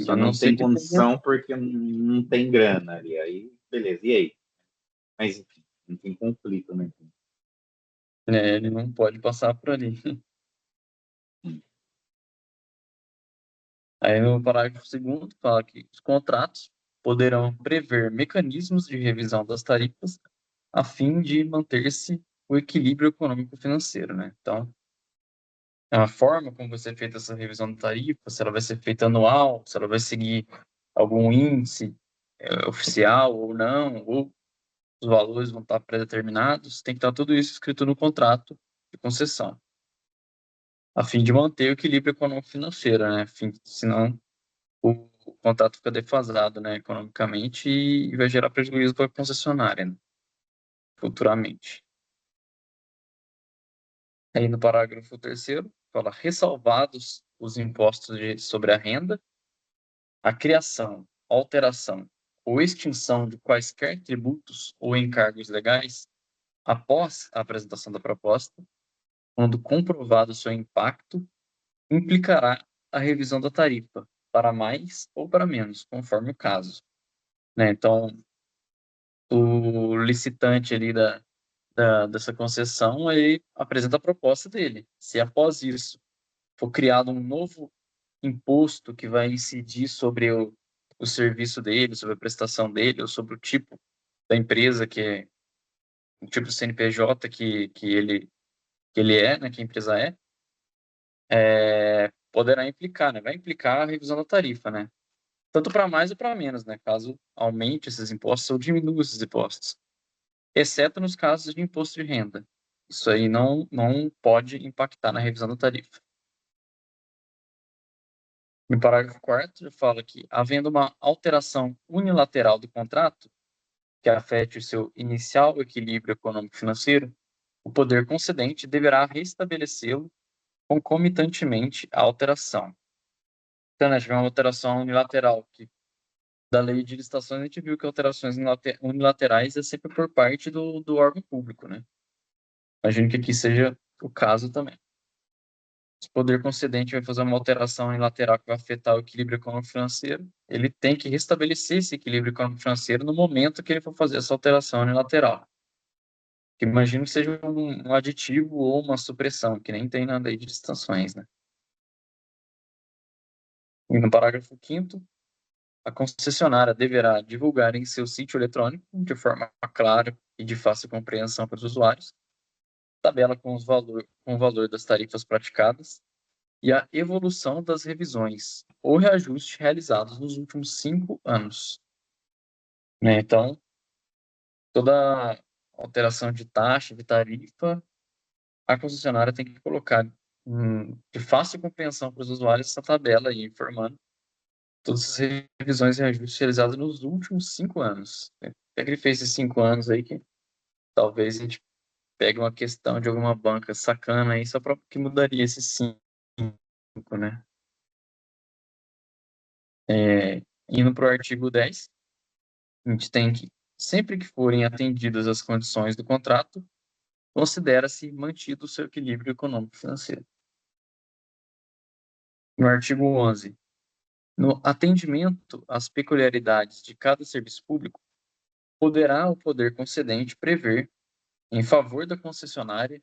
Só não tem condição porque não tem grana ali. Aí, beleza. E aí? Mas, enfim, não tem conflito, né? ele não pode passar por ali. Aí no parágrafo 2º fala que os contratos poderão prever mecanismos de revisão das tarifas a fim de manter-se o equilíbrio econômico-financeiro, né? Então, a forma como vai ser feita essa revisão da tarifa, se ela vai ser feita anual, se ela vai seguir algum índice oficial ou não, ou os valores vão estar pré-determinados, tem que estar tudo isso escrito no contrato de concessão, a fim de manter o equilíbrio econômico-financeiro, né? Senão o contrato fica defasado, né, economicamente e vai gerar prejuízo para a concessionária, né, futuramente. Aí no parágrafo 3º, fala: ressalvados os impostos sobre a renda, a criação, alteração ou extinção de quaisquer tributos ou encargos legais, após a apresentação da proposta, quando comprovado seu impacto, implicará a revisão da tarifa, para mais ou para menos, conforme o caso, né? Então, o licitante ali dessa concessão, ele apresenta a proposta dele. Se após isso for criado um novo imposto que vai incidir sobre o serviço dele, sobre a prestação dele, ou sobre o tipo da empresa, o tipo de CNPJ que ele é, né, que a empresa poderá implicar, né? Vai implicar a revisão da tarifa, né? Tanto para mais ou para menos, né? Caso aumente esses impostos ou diminua esses impostos. Exceto nos casos de imposto de renda. Isso aí não pode impactar na revisão da tarifa. No parágrafo 4º, fala que, havendo uma alteração unilateral do contrato que afete o seu inicial equilíbrio econômico-financeiro, o poder concedente deverá restabelecê-lo concomitantemente à alteração. Então, né, tiver uma alteração unilateral da lei de licitações, a gente viu que alterações unilaterais é sempre por parte do órgão público, né? Imagino que aqui seja o caso também. Se o poder concedente vai fazer uma alteração unilateral que vai afetar o equilíbrio econômico-financeiro, ele tem que restabelecer esse equilíbrio econômico-financeiro no momento que ele for fazer essa alteração unilateral. Que imagino que seja um aditivo ou uma supressão, que nem tem na lei de licitações, né? E no parágrafo 5º, a concessionária deverá divulgar em seu sítio eletrônico, de forma clara e de fácil compreensão para os usuários, tabela com o valor das tarifas praticadas e a evolução das revisões ou reajustes realizados nos últimos 5 anos. Né? Então, toda alteração de taxa, de tarifa, a concessionária tem que colocar de fácil compreensão para os usuários essa tabela aí, informando todas as revisões e reajustes realizados nos últimos 5 anos. É que ele fez esses 5 anos aí que talvez a gente pegue uma questão de alguma banca sacana aí só para que mudaria esses 5, né? Indo para o artigo 10, a gente tem que, sempre que forem atendidas as condições do contrato, considera-se mantido o seu equilíbrio econômico-financeiro. No artigo 11, no atendimento às peculiaridades de cada serviço público, poderá o poder concedente prever, em favor da concessionária,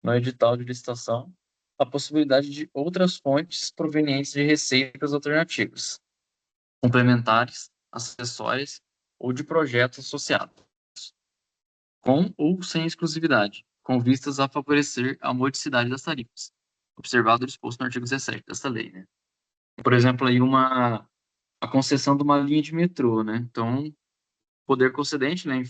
no edital de licitação, a possibilidade de outras fontes provenientes de receitas alternativas, complementares, acessórias ou de projetos associados, com ou sem exclusividade, com vistas a favorecer a modicidade das tarifas, observado o disposto no artigo 17 desta lei, né? Por exemplo, aí a concessão de uma linha de metrô, né? Então, o poder concedente, né,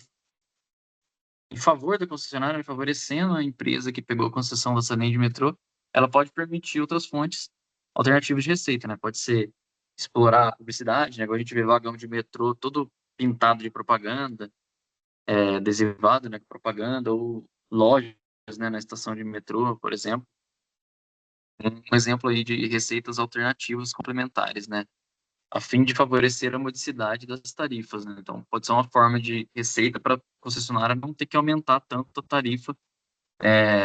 em favor da concessionária, favorecendo a empresa que pegou a concessão dessa linha de metrô, ela pode permitir outras fontes alternativas de receita, né? Pode ser explorar a publicidade, né? Agora a gente vê vagão de metrô todo pintado de propaganda, adesivado, né, com propaganda, ou lojas, né, na estação de metrô, por exemplo. Um exemplo aí de receitas alternativas complementares, né, a fim de favorecer a modicidade das tarifas, né? Então, pode ser uma forma de receita para a concessionária não ter que aumentar tanto a tarifa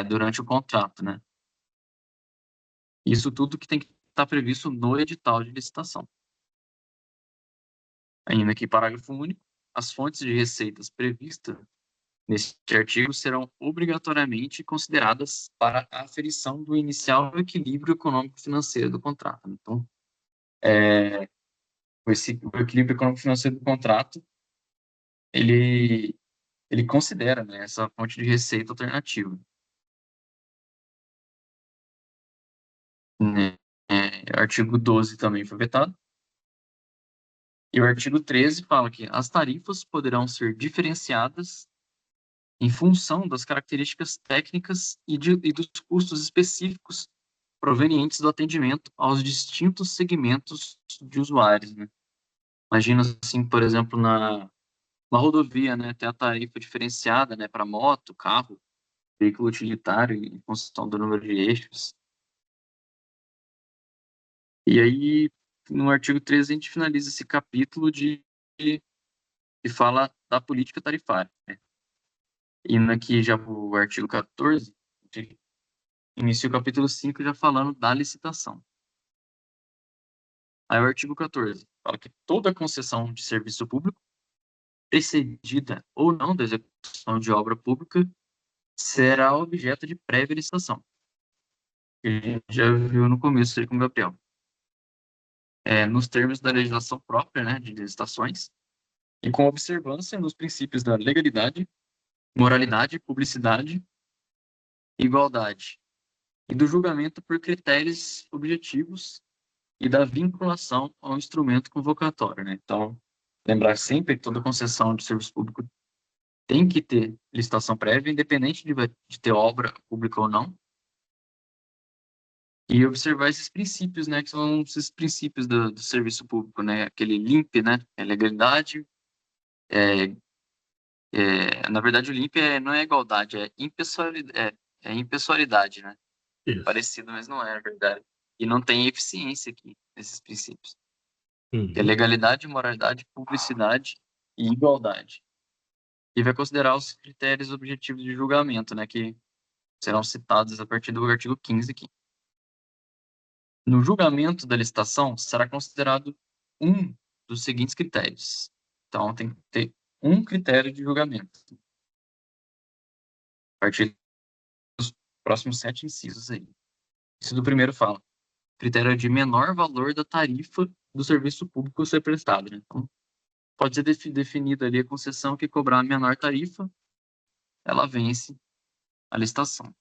durante o contrato, né? Isso tudo que tem que estar previsto no edital de licitação. Ainda aqui, parágrafo único, as fontes de receitas previstas neste artigo serão obrigatoriamente consideradas para a aferição do inicial equilíbrio econômico-financeiro do contrato. Então, o equilíbrio econômico-financeiro do contrato, ele ele considera, né, essa fonte de receita alternativa. Né? Artigo 12 também foi vetado. E o artigo 13 fala que as tarifas poderão ser diferenciadas em função das características técnicas e dos custos específicos provenientes do atendimento aos distintos segmentos de usuários, né? Imagina assim, por exemplo, na rodovia, né, tem a tarifa diferenciada, né, para moto, carro, veículo utilitário, em função do número de eixos. E aí, no artigo 13, a gente finaliza esse capítulo que fala da política tarifária, né? Indo aqui já para o artigo 14, a gente inicia o capítulo 5 já falando da licitação. Aí o artigo 14 fala que toda concessão de serviço público, precedida ou não da execução de obra pública, será objeto de prévia licitação. Que a gente já viu no começo aí com o Gabriel. Nos termos da legislação própria, né, de licitações, e com observância nos princípios da legalidade, moralidade, publicidade, igualdade, e do julgamento por critérios objetivos e da vinculação ao instrumento convocatório, né? Então, lembrar sempre que toda concessão de serviço público tem que ter licitação prévia, independente de ter obra pública ou não, e observar esses princípios, né, que são esses princípios do serviço público, né, aquele LIMP, né, legalidade, na verdade o LIMP não é igualdade, é impessoalidade, né, Isso. parecido, mas não é, na verdade, e não tem eficiência aqui, nesses princípios, Uhum. que é legalidade, moralidade, publicidade e igualdade, e vai considerar os critérios objetivos de julgamento, né, que serão citados a partir do artigo 15 aqui. No julgamento da licitação, será considerado um dos seguintes critérios. Então, tem que ter um critério de julgamento. A partir dos próximos 7 incisos aí. Inciso do primeiro fala: critério de menor valor da tarifa do serviço público a ser prestado, né? Então, pode ser definida ali a concessão que cobrar a menor tarifa, ela vence a licitação.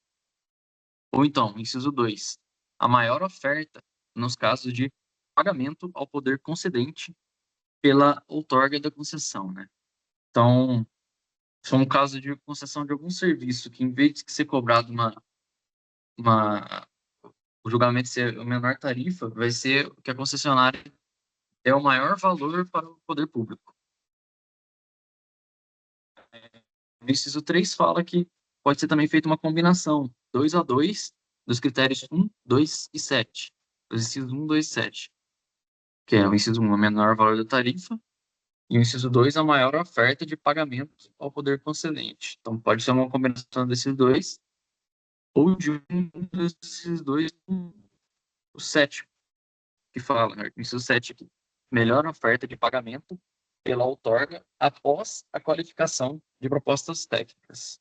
Ou então, inciso 2, a maior oferta nos casos de pagamento ao poder concedente pela outorga da concessão, né? Então, se é um caso de concessão de algum serviço que, em vez de ser cobrado o julgamento ser a menor tarifa, vai ser que a concessionária é o maior valor para o poder público. O inciso 3 fala que pode ser também feita uma combinação 2 a 2 dos critérios 1, 2 e 7. Os incisos 1, 2 e 7. Que é o inciso 1, o menor valor da tarifa, e o inciso 2, a maior oferta de pagamento ao poder concedente. Então, pode ser uma combinação desses dois, ou de um desses dois, o sétimo, que fala, né? Inciso 7 aqui. Melhor oferta de pagamento pela outorga após a qualificação de propostas técnicas.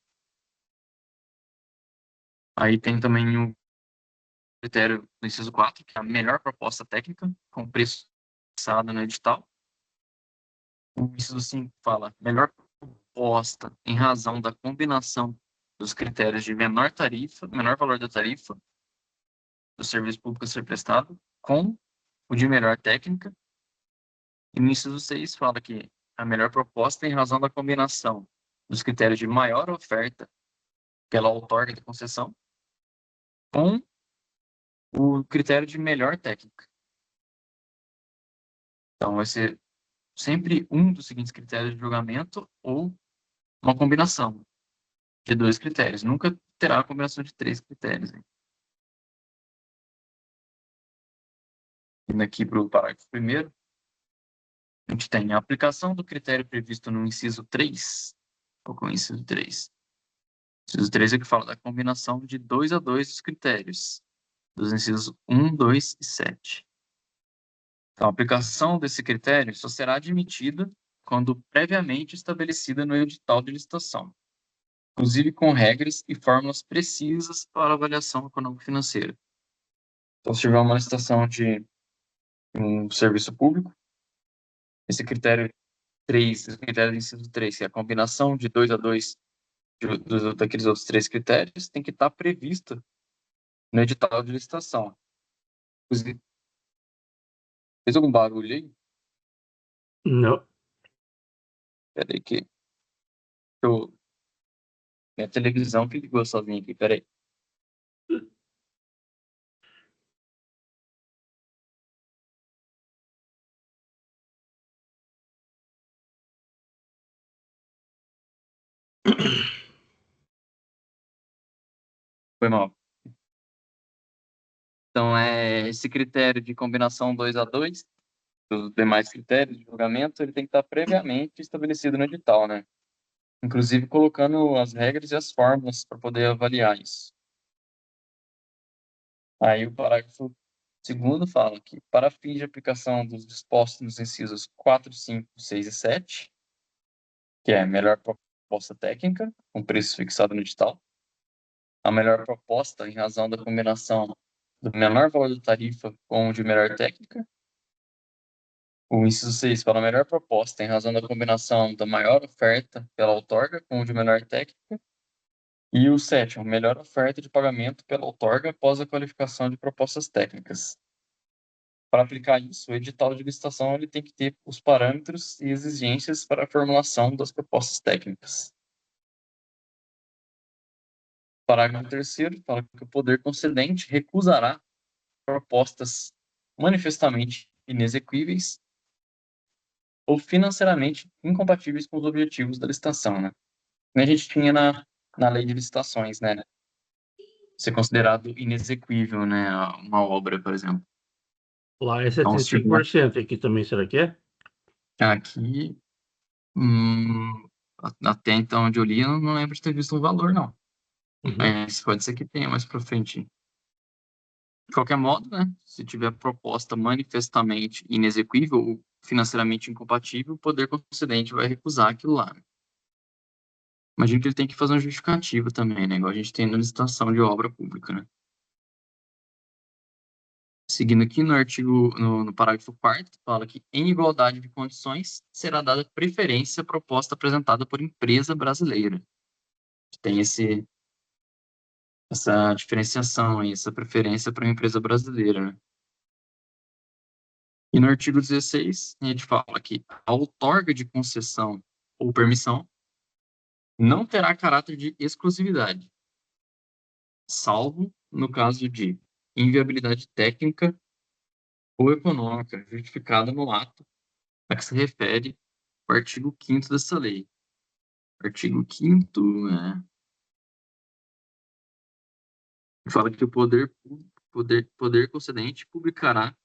Aí tem também o critério do inciso 4, que é a melhor proposta técnica, com preço fixado no edital. O inciso 5 fala melhor proposta em razão da combinação dos critérios de menor valor da tarifa do serviço público a ser prestado com o de melhor técnica. E no inciso 6 fala que a melhor proposta em razão da combinação dos critérios de maior oferta pela outorga de concessão com o critério de melhor técnica. Então, vai ser sempre um dos seguintes critérios de julgamento ou uma combinação de 2 critérios. Nunca terá a combinação de 3 critérios. Indo aqui para o parágrafo 1º, a gente tem a aplicação do critério previsto no inciso 3, ou com o inciso 3. O inciso 3 é que fala da combinação de 2 a 2 dos critérios, dos incisos 1, 2 e 7. Então, a aplicação desse critério só será admitida quando previamente estabelecida no edital de licitação, inclusive com regras e fórmulas precisas para avaliação econômico-financeira. Então, se tiver uma licitação de um serviço público, esse critério 3, os critérios do inciso 3, que é a combinação de 2 a 2 daqueles outros 3 critérios, tem que estar prevista no edital de licitação. Fez algum barulho aí? Não. Peraí que minha televisão que ligou sozinha aqui, peraí. Foi mal. Então, esse critério de combinação 2 a 2, os demais critérios de julgamento, ele tem que estar previamente estabelecido no edital, né? Inclusive colocando as regras e as fórmulas para poder avaliar isso. Aí o parágrafo 2º fala que, para fins de aplicação dos dispostos nos incisos 4, 5, 6 e 7, que é a melhor proposta técnica, com preço fixado no edital, a melhor proposta em razão da combinação do menor valor da tarifa com o de melhor técnica, o inciso 6 fala a melhor proposta em razão da combinação da maior oferta pela outorga com o de menor técnica, e o 7º, melhor oferta de pagamento pela outorga após a qualificação de propostas técnicas. Para aplicar isso, o edital de licitação ele tem que ter os parâmetros e exigências para a formulação das propostas técnicas. Parágrafo 3º fala que o poder concedente recusará propostas manifestamente inexequíveis ou financeiramente incompatíveis com os objetivos da licitação, né? Como a gente tinha na lei de licitações, né? Ser considerado inexequível, né? Uma obra, por exemplo. Lá é Então, se tiver 75%, aqui também será que é? aqui, até então onde eu li, eu não lembro de ter visto um valor, não. Uhum. Mas pode ser que tenha mais para frente. De qualquer modo, né? Se tiver proposta manifestamente inexequível ou financeiramente incompatível, o poder concedente vai recusar aquilo lá. Imagino que ele tem que fazer uma justificativa também, né? Igual a gente tem na licitação de obra pública, né? Seguindo aqui no parágrafo 4º, fala que, em igualdade de condições, será dada preferência à proposta apresentada por empresa brasileira. Tem essa diferenciação aí, essa preferência para a empresa brasileira, né? E no artigo 16, a gente fala que a outorga de concessão ou permissão não terá caráter de exclusividade, salvo no caso de inviabilidade técnica ou econômica justificada no ato a que se refere o artigo 5º dessa lei. O artigo 5º fala que o poder concedente publicará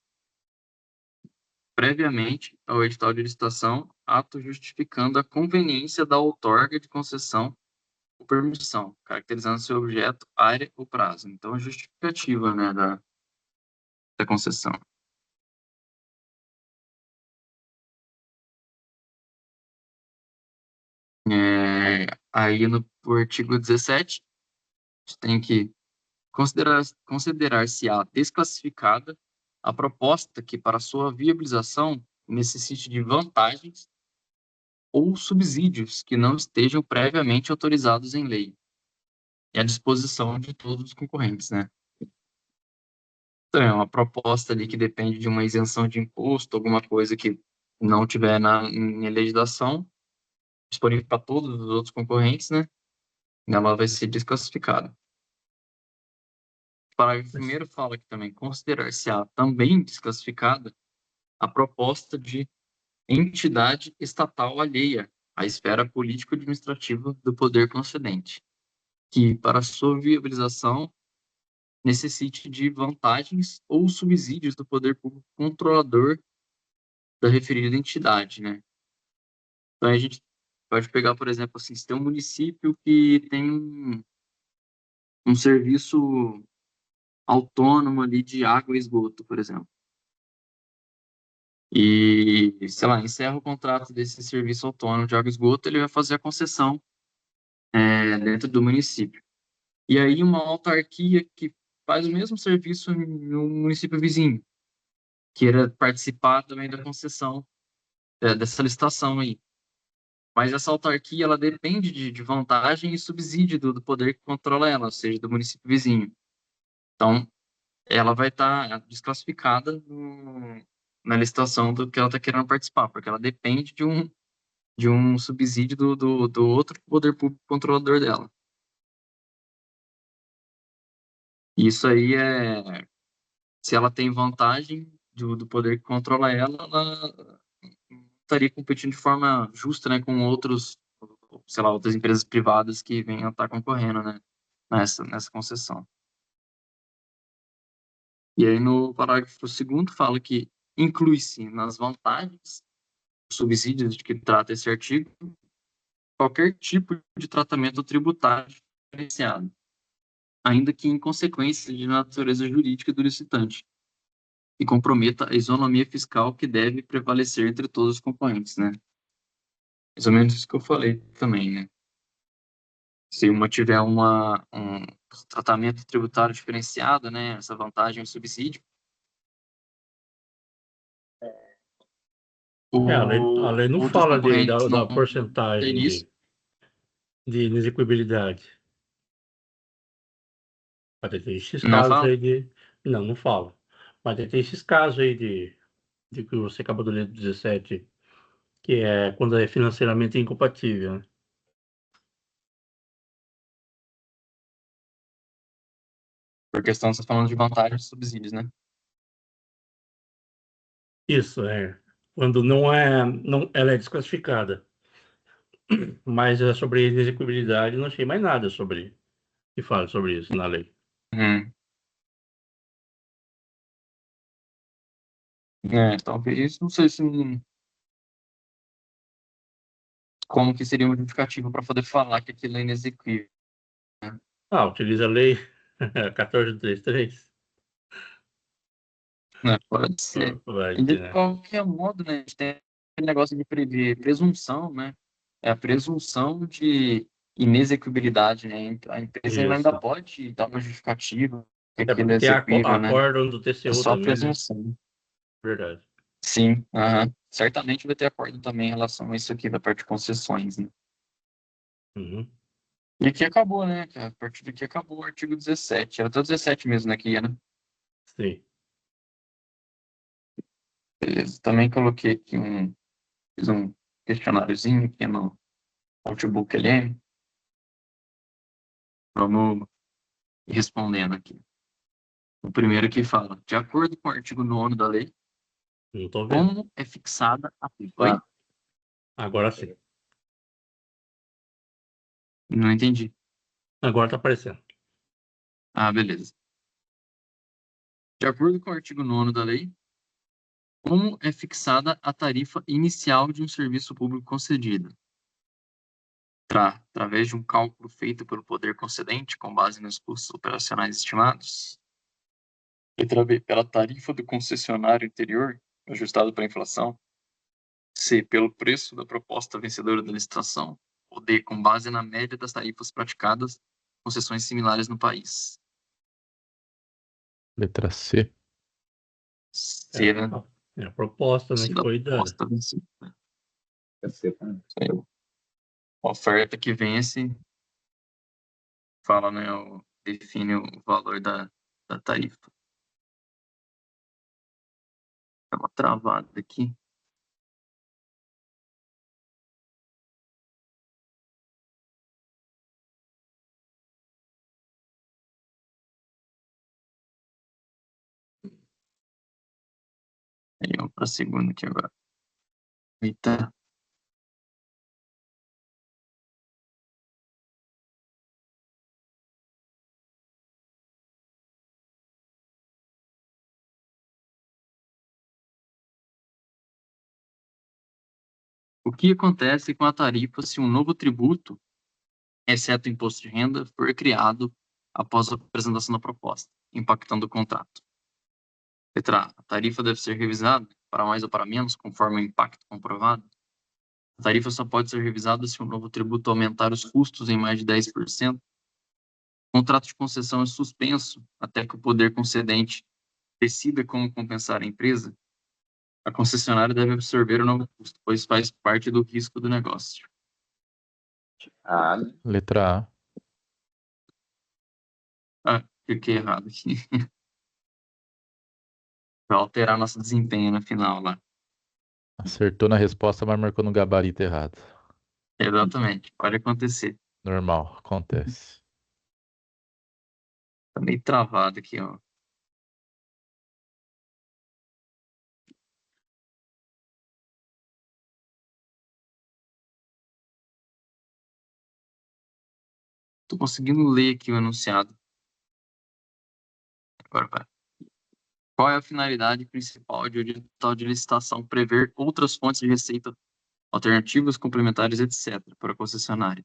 previamente ao edital de licitação ato justificando a conveniência da outorga de concessão ou permissão, caracterizando seu objeto, área ou prazo. Então, a justificativa, né, da concessão. Aí, no artigo 17, a gente tem que considerar-se-á desclassificada a proposta que, para sua viabilização, necessite de vantagens ou subsídios que não estejam previamente autorizados em lei e à disposição de todos os concorrentes, né? Então, é uma proposta ali que depende de uma isenção de imposto, alguma coisa que não tiver em legislação, disponível para todos os outros concorrentes, né? Ela vai ser desclassificada. O parágrafo 1º fala que também considerar-se-á também desclassificada a proposta de entidade estatal alheia à esfera político-administrativa do poder concedente, que, para sua viabilização, necessite de vantagens ou subsídios do poder público controlador da referida entidade, né? Então, a gente pode pegar, por exemplo, assim, se tem um município que tem um serviço autônomo ali de água e esgoto, por exemplo. E, sei lá, encerra o contrato desse serviço autônomo de água e esgoto, ele vai fazer a concessão dentro do município. E aí uma autarquia que faz o mesmo serviço no município vizinho, queira participar também da concessão dessa licitação aí. Mas essa autarquia, ela depende de vantagem e subsídio do poder que controla ela, ou seja, do município vizinho. Então, ela vai estar desclassificada na licitação do que ela está querendo participar, porque ela depende de um subsídio do outro poder público controlador dela. Isso aí se ela tem vantagem do poder que controla ela estaria competindo de forma justa, né, com outros, sei lá, outras empresas privadas que venham a estar concorrendo, né, nessa concessão. E aí no parágrafo 2º fala que inclui-se nas vantagens, subsídios de que trata esse artigo, qualquer tipo de tratamento tributário diferenciado, ainda que em consequência de natureza jurídica do licitante, e comprometa a isonomia fiscal que deve prevalecer entre todos os concorrentes, né? Mais ou menos isso que eu falei também, né? Se uma tiver um tratamento tributário diferenciado, né? Essa vantagem e subsídio, A lei não outros fala concorrentes da não porcentagem têm isso. de inexequibilidade. Mas tem esses Não casos fala? aí de. Não, não fala. Mas tem esses casos aí de que você acabou de ler do 17, que é quando é financeiramente incompatível, né? Por questão, você está falando de vantagens e subsídios, né? Isso, é. Quando não, ela é desclassificada. Mas sobre inexequibilidade, não achei mais nada que fala sobre isso na lei. Uhum. Talvez, não sei se como que seria uma justificativa para poder falar que aquilo é inexequível. Utiliza a lei 1433. Né? Pode ser. Vai E de que, né? qualquer modo, né, a gente tem aquele negócio de prever presunção, né? É a presunção de inexequibilidade, né? A empresa ela ainda Isso. pode dar uma justificativa que É aquilo porque é tem exequível, né? acórdão do É TCU só a também, né? presunção. Verdade. Sim, aham. Certamente vai ter acordo também em relação a isso aqui da parte de concessões, né? Uhum. E aqui acabou, né? A partir daqui acabou o artigo 17. Era até o 17 mesmo, né? Que ia, né? Sim. Beleza. Também coloquei aqui fiz um questionáriozinho aqui no Notebook LM. Vamos ir respondendo aqui. O primeiro que fala, de acordo com o artigo 9º da lei, Não tô vendo. como é fixada a... Oi? Agora sim. Não entendi. Agora tá aparecendo. Ah, beleza. De acordo com o artigo 9º da lei, como é fixada a tarifa inicial de um serviço público concedido? Através de um cálculo feito pelo poder concedente com base nos custos operacionais estimados? Pela tarifa do concessionário anterior, ajustado para a inflação? C, pelo preço da proposta vencedora da licitação? Ou D, com base na média das tarifas praticadas em concessões similares no país? Letra C. C, né? É a proposta, né, Preço que da foi dada. proposta vencedora. Tá. A oferta que vence fala, né, define o valor da tarifa. Dá uma travada aqui. Aí, vamos para a segunda aqui agora. Eita. O que acontece com a tarifa se um novo tributo, exceto o imposto de renda, for criado após a apresentação da proposta, impactando o contrato? Letra A. A tarifa deve ser revisada para mais ou para menos, conforme o impacto comprovado. A tarifa só pode ser revisada se o novo tributo aumentar os custos em mais de 10%. O contrato de concessão é suspenso até que o poder concedente decida como compensar a empresa. A concessionária deve absorver o novo custo, pois faz parte do risco do negócio. A, né? Letra A. Ah, cliquei errado aqui. Vai alterar nosso desempenho no final lá. Acertou na resposta, mas marcou no gabarito errado. Exatamente, pode acontecer. Normal, acontece. Tá meio travado aqui, ó. Tô conseguindo ler aqui o enunciado. Agora vai. Qual é a finalidade principal de um edital de licitação prever outras fontes de receita alternativas, complementares, etc., para a concessionária?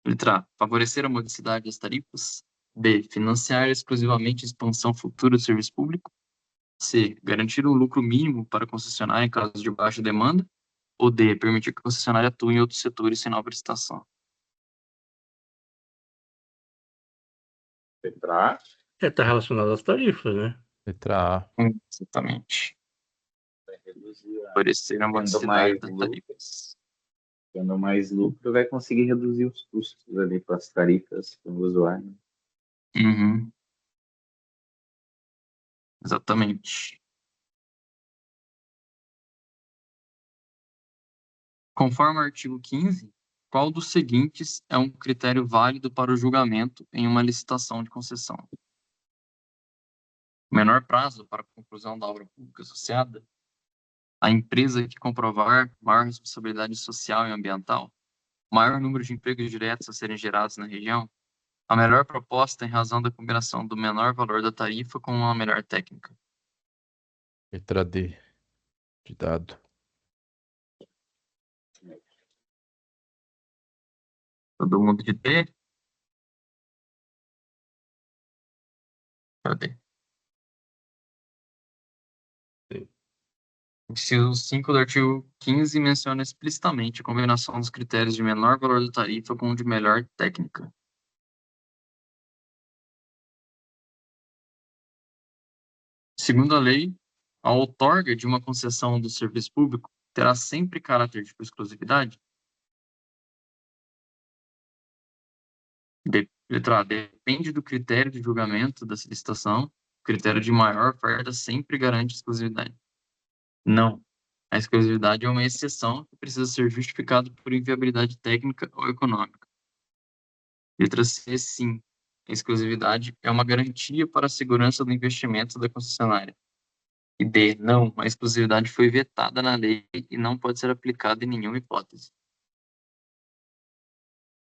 Letra A. Favorecer a modicidade das tarifas. B. Financiar exclusivamente a expansão futura do serviço público. C. Garantir um lucro mínimo para a concessionária em caso de baixa demanda. Ou D. Permitir que a concessionária atue em outros setores sem nova licitação. letra A. Tá relacionado às tarifas, né? Letra A. Exatamente. Vai reduzir Favorecer a tendo modicidade mais das lucro, tarifas. tendo mais lucro, vai conseguir reduzir os custos ali com as tarifas para o usuário. Uhum. Exatamente. Conforme o artigo 15, qual dos seguintes é um critério válido para o julgamento em uma licitação de concessão? O menor prazo para a conclusão da obra pública associada, a empresa que comprovar maior responsabilidade social e ambiental, maior número de empregos diretos a serem gerados na região, a melhor proposta em razão da combinação do menor valor da tarifa com uma melhor técnica. Letra D. De dado. Todo mundo de D? Cadê? Sim. Inciso 5 do artigo 15 menciona explicitamente a combinação dos critérios de menor valor da tarifa com o de melhor técnica. Segundo a lei, a outorga de uma concessão do serviço público terá sempre caráter de exclusividade? Letra A. Depende do critério de julgamento da licitação. O critério de maior oferta sempre garante exclusividade. Não. A exclusividade é uma exceção que precisa ser justificada por inviabilidade técnica ou econômica. Letra C, sim. A exclusividade é uma garantia para a segurança do investimento da concessionária. E D, não. A exclusividade foi vetada na lei e não pode ser aplicada em nenhuma hipótese.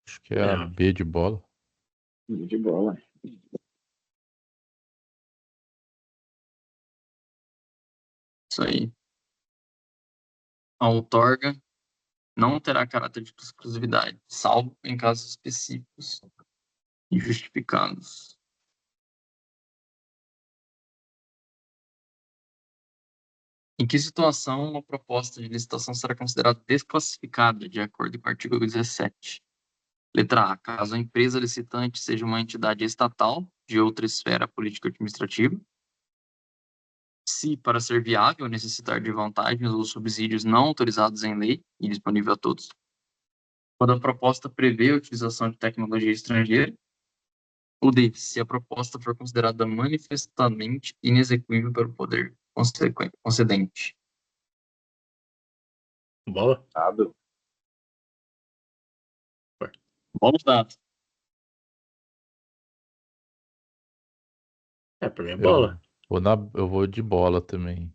Acho que é a É. B de bola. De bola. Isso aí. A outorga não terá caráter de exclusividade, salvo em casos específicos e justificados. Em que situação uma proposta de licitação será considerada desclassificada, de acordo com o artigo 17? Letra A. Caso a empresa licitante seja uma entidade estatal de outra esfera político-administrativa. Se, para ser viável, necessitar de vantagens ou subsídios não autorizados em lei e disponível a todos. Quando a proposta prevê a utilização de tecnologia estrangeira. Ou D. Se a proposta for considerada manifestamente inexequível pelo poder concedente. Bola? Dado. Bons dados. Pra mim é bola. Eu vou de bola também.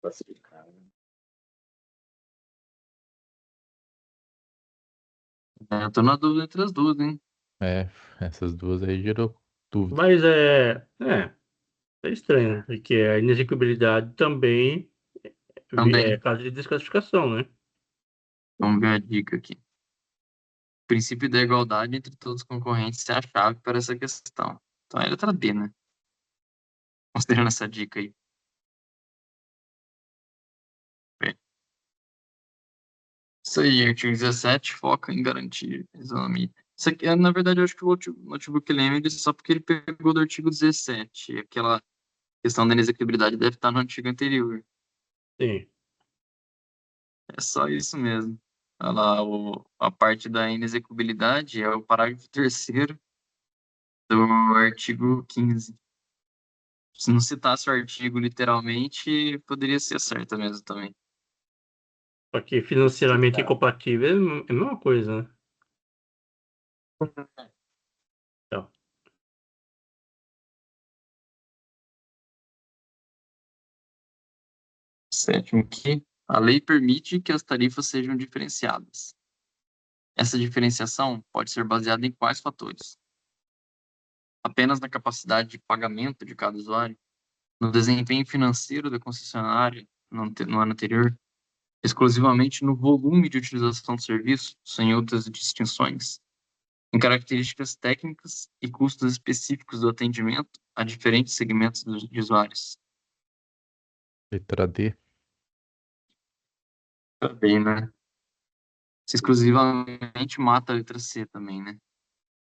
Classificado. Eu tô na dúvida entre as duas, hein? É, essas duas aí gerou dúvida. Mas é estranho, né? Porque a inexequibilidade também é Também. caso de desclassificação, né? Vamos ver a dica aqui. O princípio da igualdade entre todos os concorrentes é a chave para essa questão. Então é a letra D, né? Considerando essa dica aí. Bem. Isso aí, artigo 17, foca em garantir isonomia. Isso aqui, na verdade, eu acho que o notebook lembra ele só porque ele pegou do artigo 17. Aquela questão da inexequibilidade deve estar no artigo anterior. Sim. É só isso mesmo. Olha lá, a parte da inexecuibilidade é o parágrafo 3º do artigo 15. Se não citasse o artigo literalmente, poderia ser certa mesmo também. Porque financeiramente incompatível é a mesma coisa, né? Então, Sétimo aqui, a lei permite que as tarifas sejam diferenciadas. Essa diferenciação pode ser baseada em quais fatores? Apenas na capacidade de pagamento de cada usuário, no desempenho financeiro da concessionária no ano anterior, exclusivamente no volume de utilização do serviço, sem outras distinções, em características técnicas e custos específicos do atendimento a diferentes segmentos de usuários. Letra D. Tá bem, né? Isso exclusivamente mata a letra C também, né?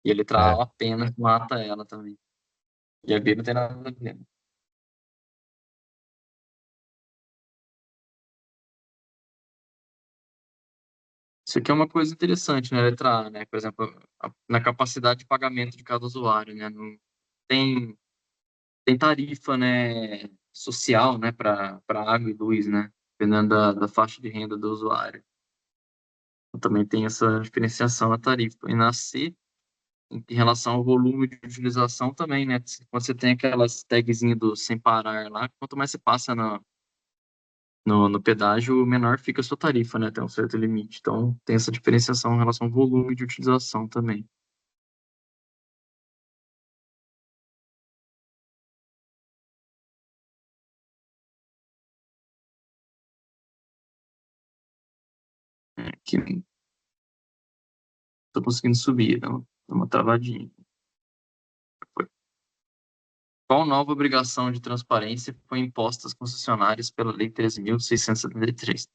E a letra É. A apenas mata ela também. E a B não tem nada a ver. Isso aqui é uma coisa interessante, né? Letra A, né? Por exemplo, na capacidade de pagamento de cada usuário, né? Não tem, tem tarifa, né? Social, né? Para água e luz, né? Dependendo da faixa de renda do usuário. Então, também tem essa diferenciação na tarifa. E na C, em relação ao volume de utilização também, né? Quando você tem aquelas tagzinhas do sem parar lá, quanto mais você passa no pedágio, menor fica a sua tarifa, né? Tem um certo limite. Então, tem essa diferenciação em relação ao volume de utilização também. Aqui, tô conseguindo subir, dá uma travadinha. Foi. Qual nova obrigação de transparência foi imposta às concessionárias pela Lei 13.673?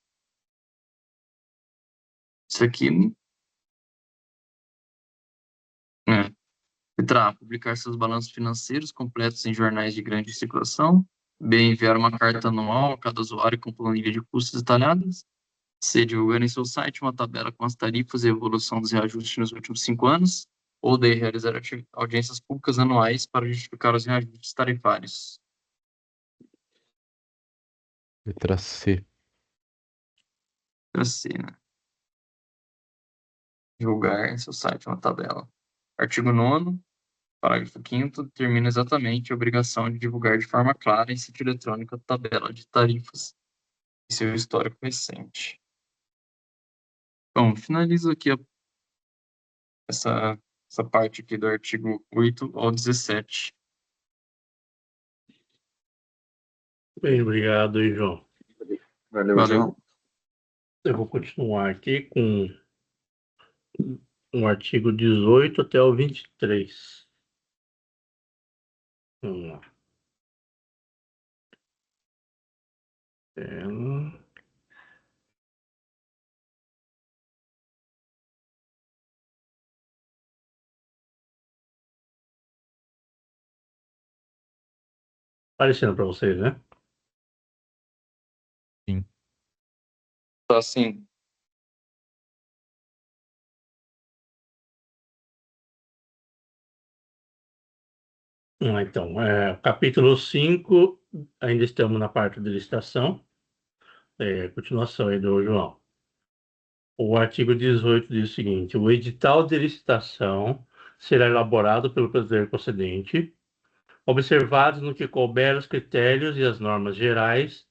Isso aqui, é. Letra A, publicar seus balanços financeiros completos em jornais de grande circulação. B, enviar uma carta anual a cada usuário com planilha de custos detalhadas. C, divulgar em seu site uma tabela com as tarifas e evolução dos reajustes nos últimos 5 anos. Ou D, realizar audiências públicas anuais para justificar os reajustes tarifários. Letra C. Letra C, né? Divulgar em seu site uma tabela. Artigo 9º, parágrafo 5º, determina exatamente a obrigação de divulgar de forma clara em sítio eletrônico a tabela de tarifas e seu histórico recente. Bom, finalizo aqui essa parte aqui do artigo 8 ao 17. bem, obrigado aí, João. Valeu, Valeu. João. Eu vou continuar aqui com o artigo 18 até o 23. Vamos lá. Aparecendo para vocês, né? Sim. Tá assim. Então, capítulo 5, ainda estamos na parte de licitação. Continuação aí do João. O artigo 18 diz o seguinte: o edital de licitação será elaborado pelo presidente concedente, observados no que couber os critérios e as normas gerais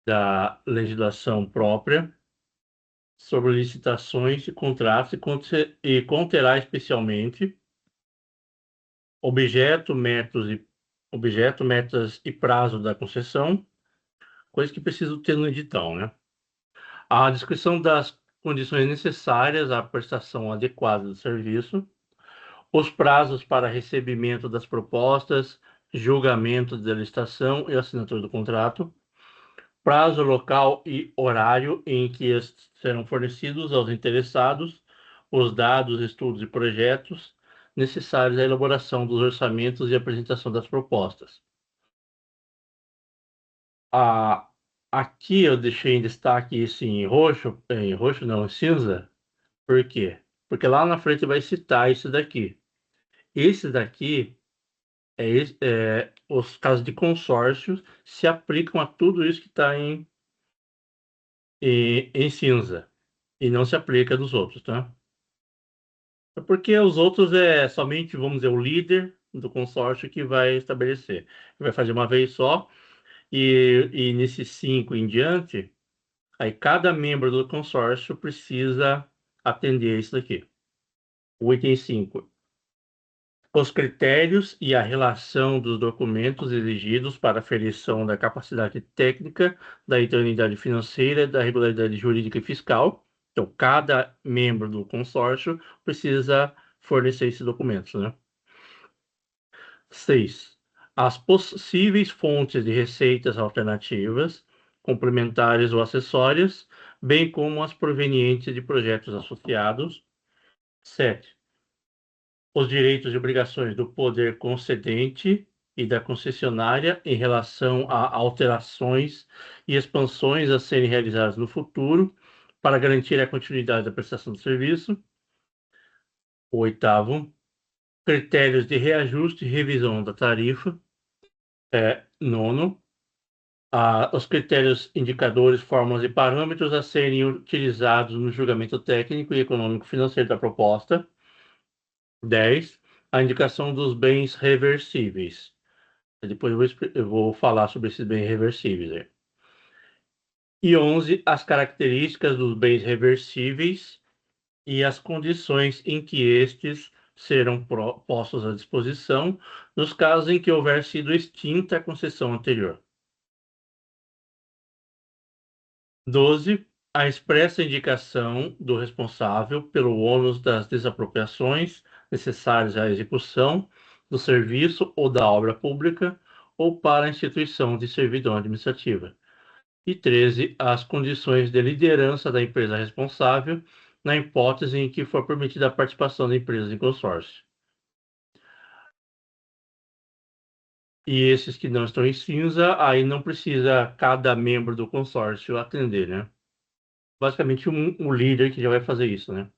da legislação própria sobre licitações e contratos e conterá especialmente objeto, metas e prazo da concessão, coisa que precisa ter no edital, né? A descrição das condições necessárias à prestação adequada do serviço, os prazos para recebimento das propostas, julgamento da licitação e assinatura do contrato, prazo, local e horário em que serão fornecidos aos interessados os dados, estudos e projetos necessários à elaboração dos orçamentos e apresentação das propostas. Aqui eu deixei em destaque isso em roxo não, em cinza. Por quê? Porque lá na frente vai citar isso daqui. Esse daqui os casos de consórcios se aplicam a tudo isso que está em cinza e não se aplica dos outros, tá? É porque os outros é somente, vamos dizer, o líder do consórcio que vai estabelecer. Vai fazer uma vez só e nesses 5 em diante, aí cada membro do consórcio precisa atender isso daqui. O item 5. Os critérios e a relação dos documentos exigidos para aferição da capacidade técnica, da idoneidade financeira, da regularidade jurídica e fiscal. Então, cada membro do consórcio precisa fornecer esses documentos, né? 6. As possíveis fontes de receitas alternativas, complementares ou acessórias, bem como as provenientes de projetos associados. 7. Os direitos e obrigações do poder concedente e da concessionária em relação a alterações e expansões a serem realizadas no futuro para garantir a continuidade da prestação do serviço. O 8º, critérios de reajuste e revisão da tarifa. 9º, os critérios, indicadores, fórmulas e parâmetros a serem utilizados no julgamento técnico e econômico financeiro da proposta. 10. A indicação dos bens reversíveis. Depois eu vou falar sobre esses bens reversíveis. Aí. E 11. As características dos bens reversíveis e as condições em que estes serão postos à disposição nos casos em que houver sido extinta a concessão anterior. 12. A expressa indicação do responsável pelo ônus das desapropriações necessárias à execução do serviço ou da obra pública ou para a instituição de servidão administrativa. E 13. As condições de liderança da empresa responsável na hipótese em que for permitida a participação da empresa em consórcio. E esses que não estão em cinza, aí não precisa cada membro do consórcio atender, né? Basicamente um líder que já vai fazer isso, né?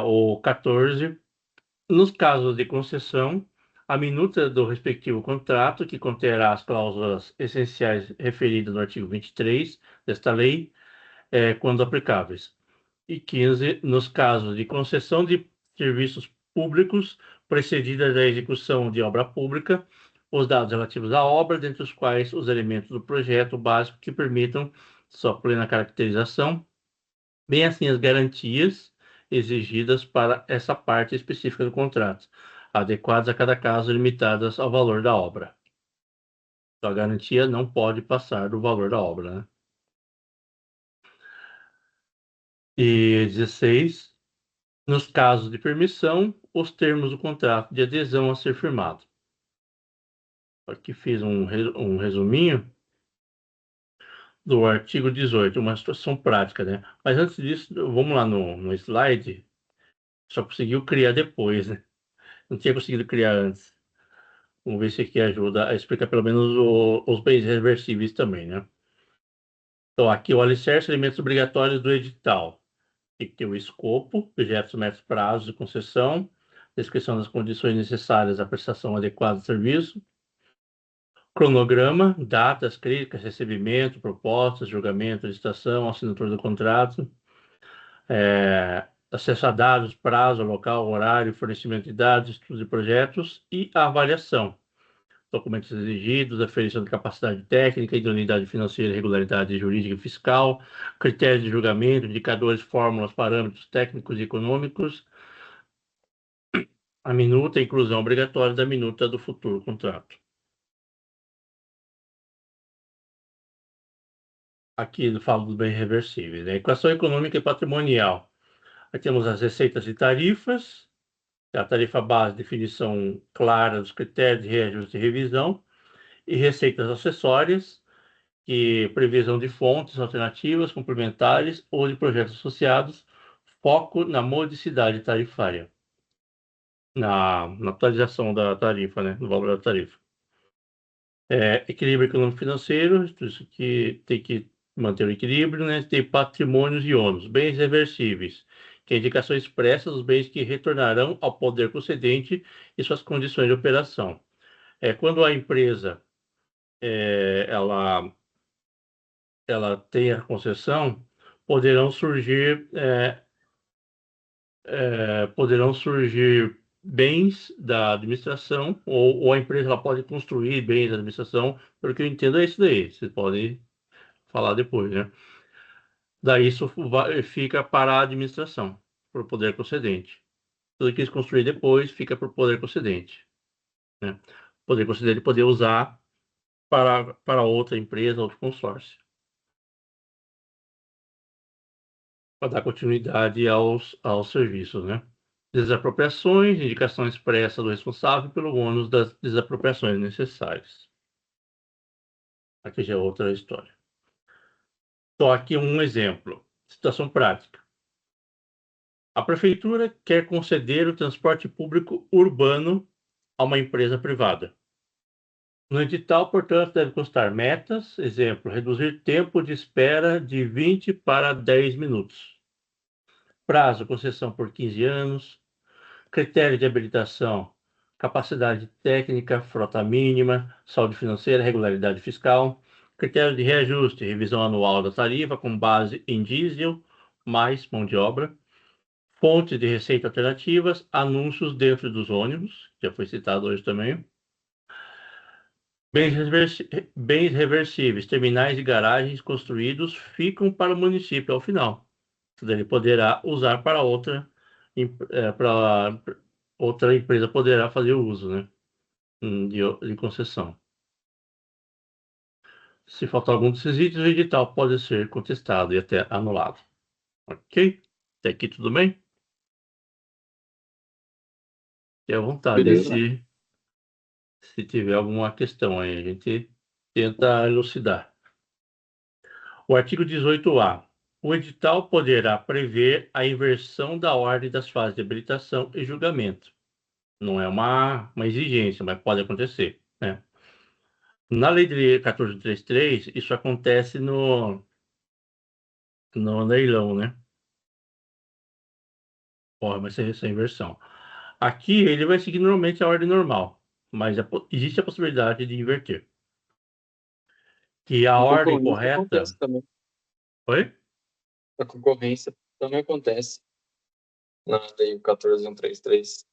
O 14, nos casos de concessão, a minuta do respectivo contrato, que conterá as cláusulas essenciais referidas no artigo 23 desta lei, quando aplicáveis. E 15, nos casos de concessão de serviços públicos precedida da execução de obra pública, os dados relativos à obra, dentre os quais os elementos do projeto básico que permitam sua plena caracterização, bem assim as garantias exigidas para essa parte específica do contrato, adequadas a cada caso, limitadas ao valor da obra. Então, a garantia não pode passar do valor da obra, né? E 16, nos casos de permissão, os termos do contrato de adesão a ser firmado. Aqui fiz um resuminho do artigo 18, uma situação prática, né? Mas antes disso, vamos lá no slide. Só conseguiu criar depois, né? Não tinha conseguido criar antes. Vamos ver se aqui ajuda a explicar pelo menos os bens reversíveis também, né? Então, aqui o alicerce, elementos obrigatórios do edital. Tem que ter o escopo, objetos, métodos, prazos de concessão, descrição das condições necessárias à prestação adequada do serviço, cronograma, datas, críticas, recebimento, propostas, julgamento, licitação, assinatura do contrato, acesso a dados, prazo, local, horário, fornecimento de dados, estudos de projetos e a avaliação. Documentos exigidos, aferição de capacidade técnica, idoneidade financeira, regularidade jurídica e fiscal, critérios de julgamento, indicadores, fórmulas, parâmetros técnicos e econômicos, a minuta, a inclusão obrigatória da minuta do futuro contrato. Aqui eu falo dos bens reversíveis, né? Equação econômica e patrimonial. Aqui temos as receitas e tarifas, a tarifa base, definição clara dos critérios de reajuste e revisão, e receitas acessórias, que previsão de fontes alternativas, complementares ou de projetos associados, foco na modicidade tarifária, na atualização da tarifa, né, no valor da tarifa. Equilíbrio econômico financeiro, isso que tem que manter o equilíbrio, né? Tem patrimônios e ônus, bens reversíveis, que é a indicação expressa dos bens que retornarão ao poder concedente e suas condições de operação. Quando a empresa ela tem a concessão, poderão surgir bens da administração, ou a empresa ela pode construir bens da administração, pelo que eu entendo é isso daí, vocês podem falar depois, né? Daí isso fica para a administração, para o poder concedente. Tudo que eles construírem depois fica para o poder concedente, né? O poder concedente poder usar para outra empresa, outro consórcio, para dar continuidade aos serviços, né? Desapropriações, indicação expressa do responsável pelo ônus das desapropriações necessárias. Aqui já é outra história. Só aqui um exemplo. Situação prática. A prefeitura quer conceder o transporte público urbano a uma empresa privada. No edital, portanto, deve constar metas, exemplo, reduzir tempo de espera de 20 para 10 minutos. Prazo, concessão por 15 anos. Critério de habilitação, capacidade técnica, frota mínima, saúde financeira, regularidade fiscal. Critério de reajuste, revisão anual da tarifa com base em diesel mais mão de obra. Fontes de receita alternativas, anúncios dentro dos ônibus, já foi citado hoje também. Bens reversíveis, terminais e garagens construídos ficam para o município ao final. Ele poderá usar para outra empresa poderá fazer o uso, né, de concessão. Se faltar algum desses itens, o edital pode ser contestado e até anulado. Ok? Até aqui tudo bem? Fique à vontade. Beleza. Se tiver alguma questão aí, a gente tenta elucidar. O artigo 18A. O edital poderá prever a inversão da ordem das fases de habilitação e julgamento. Não é uma exigência, mas pode acontecer, né? Na lei de 1433, isso acontece no leilão, né? Mas essa inversão. Aqui ele vai seguir normalmente a ordem normal, mas existe a possibilidade de inverter. Que a Na ordem concorrência correta... acontece também. Oi? A concorrência também acontece. Na lei 14.133.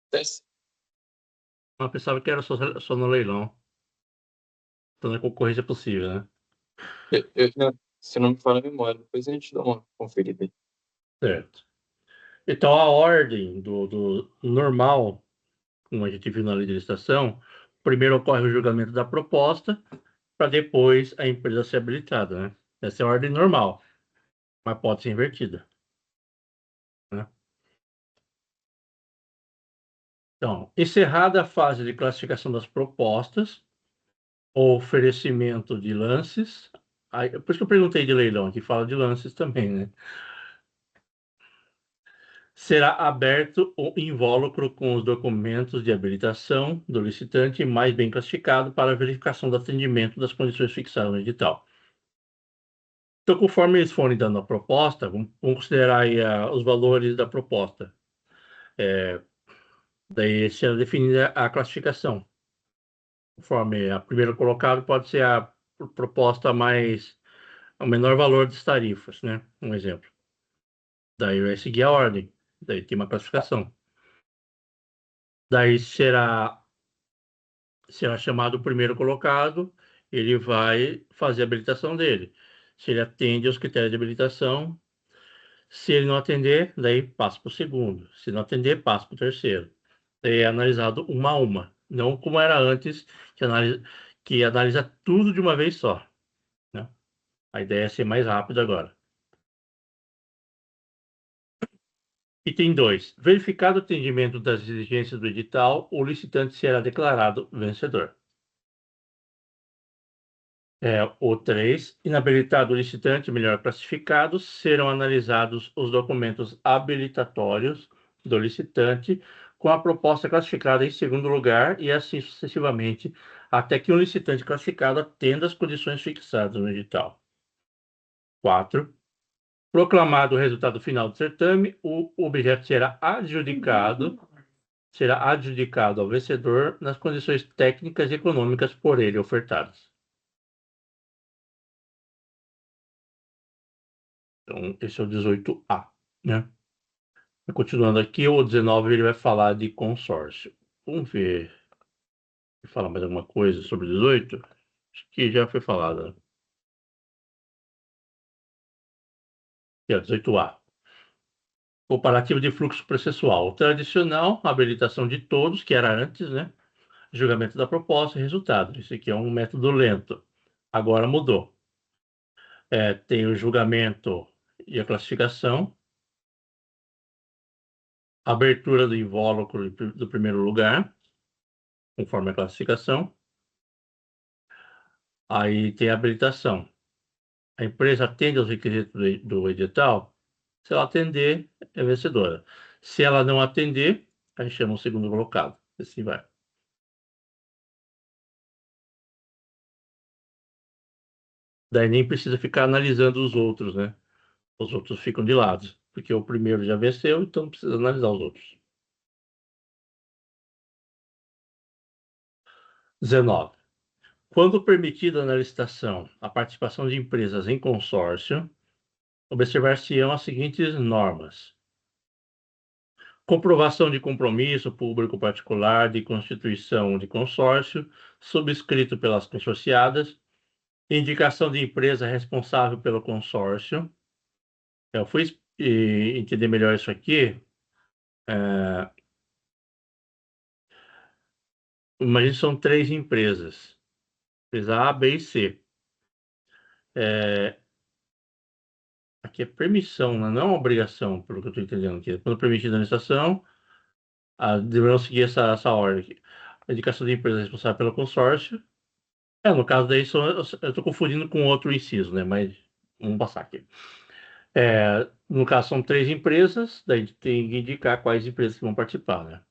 Acontece. Eu pensava que era só no leilão. Então a concorrência é possível, né? Se não me falha a memória, depois a gente dá uma conferida aí. Certo. Então a ordem do normal, como a gente viu na lei de licitação, primeiro ocorre o julgamento da proposta, para depois a empresa ser habilitada, né? Essa é a ordem normal, mas pode ser invertida, né? Então, encerrada a fase de classificação das propostas, ou oferecimento de lances, por isso que eu perguntei de leilão, aqui fala de lances também, né? Será aberto o invólucro com os documentos de habilitação do licitante mais bem classificado para a verificação do atendimento das condições fixadas no edital. Então, conforme eles forem dando a proposta, vamos considerar aí os valores da proposta. Daí será definida a classificação. Conforme a primeira colocada pode ser a proposta o menor valor das tarifas, né? Um exemplo. Daí vai seguir a ordem. Daí tem uma classificação. Daí será chamado o primeiro colocado, ele vai fazer a habilitação dele. Se ele atende aos critérios de habilitação, se ele não atender, daí passa para o segundo. Se não atender, passa para o terceiro. Daí é analisado uma a uma, não como era antes, que analisa tudo de uma vez só, né? A ideia é ser mais rápido agora. Item 2. Verificado o atendimento das exigências do edital, o licitante será declarado vencedor. O 3. Inabilitado o licitante melhor classificado, serão analisados os documentos habilitatórios do licitante com a proposta classificada em segundo lugar e assim sucessivamente até que um licitante classificado atenda as condições fixadas no edital. 4. Proclamado o resultado final do certame, o objeto será adjudicado ao vencedor nas condições técnicas e econômicas por ele ofertadas. Então, esse é o 18A, né? Continuando aqui, o 19 ele vai falar de consórcio. Vamos ver. Vai falar mais alguma coisa sobre o 18? Acho que já foi falado. Aqui, ó, 18A. Comparativo de fluxo processual. O tradicional, habilitação de todos, que era antes, né? Julgamento da proposta e resultado. Esse aqui é um método lento. Agora mudou. Tem o julgamento e a classificação. Abertura do invólucro do primeiro lugar, conforme a classificação. Aí tem a habilitação. A empresa atende aos requisitos do edital. Se ela atender, é vencedora. Se ela não atender, a gente chama o segundo colocado. Assim vai. Daí nem precisa ficar analisando os outros, né? Os outros ficam de lado, porque o primeiro já venceu, então não precisa analisar os outros. 19. Quando permitida na licitação a participação de empresas em consórcio, observar-se-ão as seguintes normas: comprovação de compromisso público-particular de constituição de consórcio, subscrito pelas consorciadas, indicação de empresa responsável pelo consórcio. Eu fui entender melhor isso aqui. Imagina que são 3 empresas. Empresa A, B e C. Aqui é permissão, né? Não é uma obrigação, pelo que eu estou entendendo aqui. Quando permitida a licitação, deverão seguir essa ordem aqui. A indicação de empresa responsável pelo consórcio. No caso daí, eu estou confundindo com outro inciso, né? Mas vamos passar aqui. No caso, são 3 empresas, daí tem que indicar quais empresas que vão participar, né?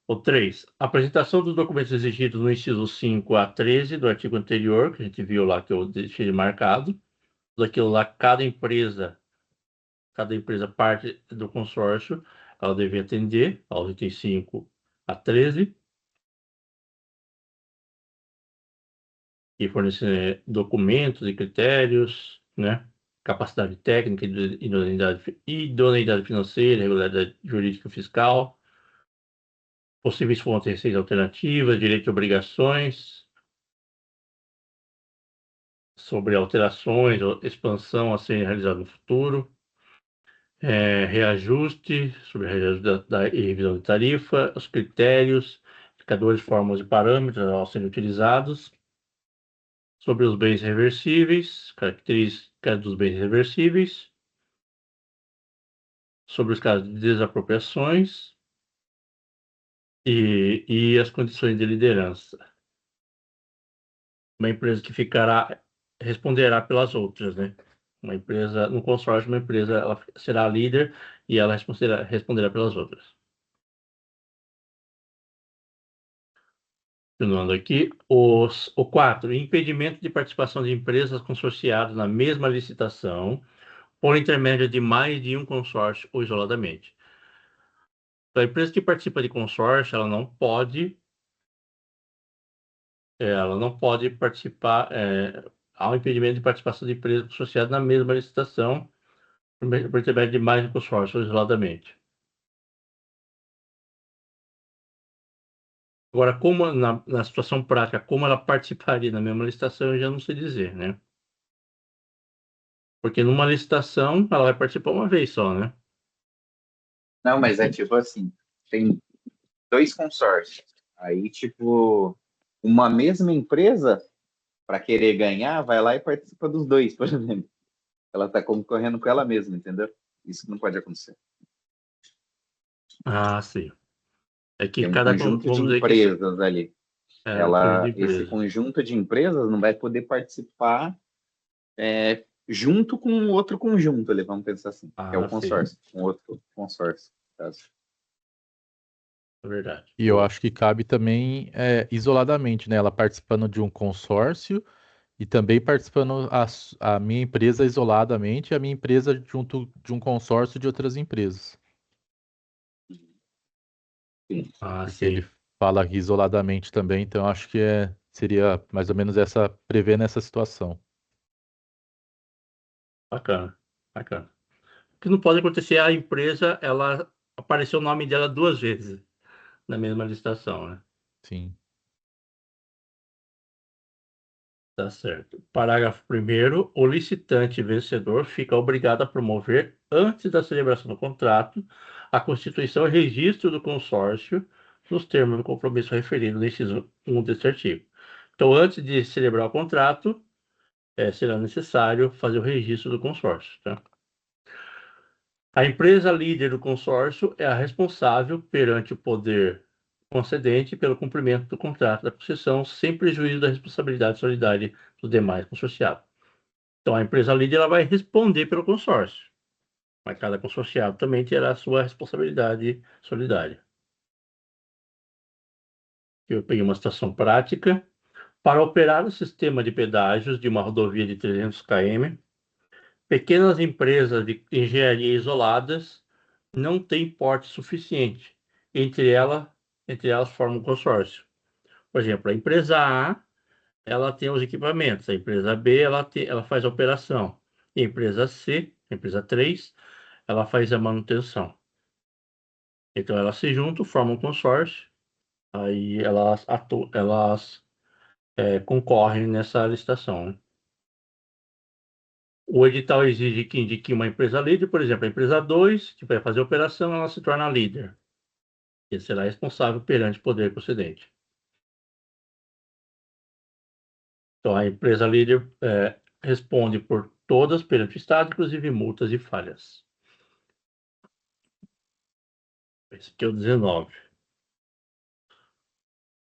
O 3. Apresentação dos documentos exigidos no inciso 5 a 13 do artigo anterior, que a gente viu lá que eu deixei marcado. Daquilo lá, cada empresa parte do consórcio, ela deve atender aos itens 5 a 13 e fornecer documentos e critérios, né? Capacidade técnica, idoneidade financeira, regularidade jurídica e fiscal, possíveis fontes de receita alternativas, direitos e obrigações, sobre alterações ou expansão a serem realizadas no futuro, reajuste, sobre reajuste e revisão de tarifa, os critérios, indicadores, fórmulas e parâmetros ao serem utilizados, sobre os bens reversíveis, características dos bens reversíveis, sobre os casos de desapropriações e as condições de liderança. Uma empresa que responderá pelas outras, né? Uma empresa, no consórcio, uma empresa ela será líder e ela responderá pelas outras. Continuando aqui, o 4, impedimento de participação de empresas consorciadas na mesma licitação por intermédio de mais de um consórcio ou isoladamente. Então, a empresa que participa de consórcio, ela não pode participar, há um impedimento de participação de empresas associadas na mesma licitação por intermédio de mais um consórcio ou isoladamente. Agora, como na situação prática, como ela participaria na mesma licitação, eu já não sei dizer, né? Porque numa licitação, ela vai participar uma vez só, né? Não, mas é tipo assim, tem 2 consórcios. Aí, tipo, uma mesma empresa, para querer ganhar, vai lá e participa dos 2, por exemplo. Ela está concorrendo com ela mesma, entendeu? Isso não pode acontecer. Ah, sim. É que Tem um cada, conjunto de vamos dizer que empresas ali. de Esse empresas. conjunto de empresas não vai poder participar junto com outro conjunto ali, vamos pensar assim, que é o Ah, sim. consórcio, um outro consórcio. Tá? É verdade. E eu acho que cabe também isoladamente, né? Ela participando de um consórcio e também participando a minha empresa isoladamente e a minha empresa junto de um consórcio de outras empresas. Sim. Ah, Porque ele sim. fala aqui isoladamente também, então eu acho que seria mais ou menos prevendo essa situação. Bacana. Bacana. O que não pode acontecer é a empresa, ela apareceu o nome dela 2 vezes na mesma licitação, né? Sim. Tá certo. Parágrafo 1º, o licitante vencedor fica obrigado a promover, antes da celebração do contrato, a constituição e registro do consórcio nos termos do compromisso referido no inciso 1 deste artigo. Então, antes de celebrar o contrato, será necessário fazer o registro do consórcio, tá? A empresa líder do consórcio é a responsável perante o poder concedente pelo cumprimento do contrato da concessão, sem prejuízo da responsabilidade solidária dos demais consorciados. Então, a empresa líder ela vai responder pelo consórcio, mas cada consorciado também terá a sua responsabilidade solidária. Eu peguei uma situação prática. Para operar o sistema de pedágios de uma rodovia de 300 km, pequenas empresas de engenharia isoladas não têm porte suficiente. Entre elas formam um consórcio. Por exemplo, a empresa A, ela tem os equipamentos, a empresa B, ela faz a operação, e a empresa C, a empresa 3, ela faz a manutenção. Então, elas se juntam, formam um consórcio, aí elas concorrem nessa licitação, né? O edital exige que indique uma empresa líder, por exemplo, a empresa 2, que vai fazer a operação, ela se torna líder e será responsável perante o poder concedente. Então, a empresa líder responde por todas perante o Estado, inclusive multas e falhas. Esse aqui é o 19.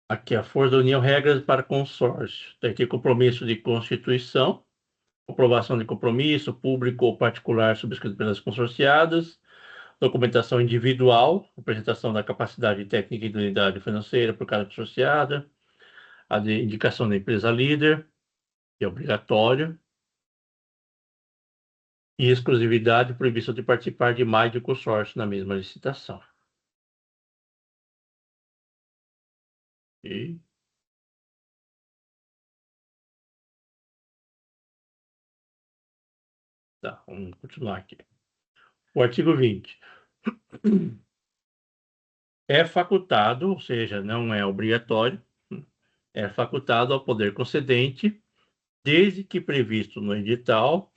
Aqui, a força da União, regras para consórcio. Tem aqui compromisso de constituição, comprovação de compromisso público ou particular subscrito pelas consorciadas, documentação individual, apresentação da capacidade técnica e idoneidade financeira por cada consorciada, a de indicação da empresa líder, que é obrigatório, e exclusividade, proibição de participar de mais de um consórcio na mesma licitação. E tá, vamos continuar aqui. O artigo 20. É facultado, ou seja, não é obrigatório, é facultado ao poder concedente, desde que previsto no edital,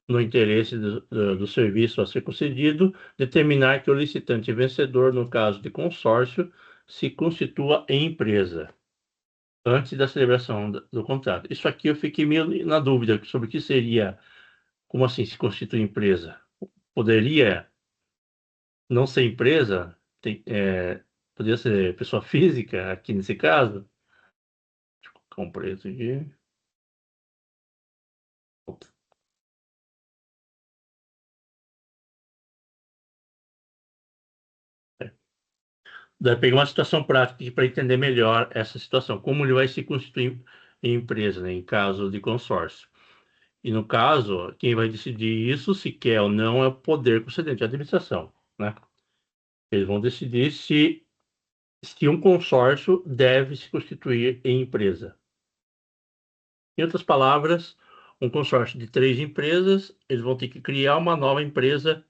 no interesse do serviço a ser concedido, determinar que o licitante vencedor, no caso de consórcio, se constitua em empresa, antes da celebração do contrato. Isso aqui eu fiquei meio na dúvida sobre o que seria, como assim se constitui empresa? Poderia não ser empresa? Poderia ser pessoa física, aqui nesse caso? Deixa eu colocar um preço aqui. Daí pegar uma situação prática para entender melhor essa situação, como ele vai se constituir em empresa, né, em caso de consórcio. E no caso, quem vai decidir isso, se quer ou não, é o poder concedente, a administração, né? Eles vão decidir se um consórcio deve se constituir em empresa. Em outras palavras, um consórcio de 3 empresas, eles vão ter que criar uma nova empresa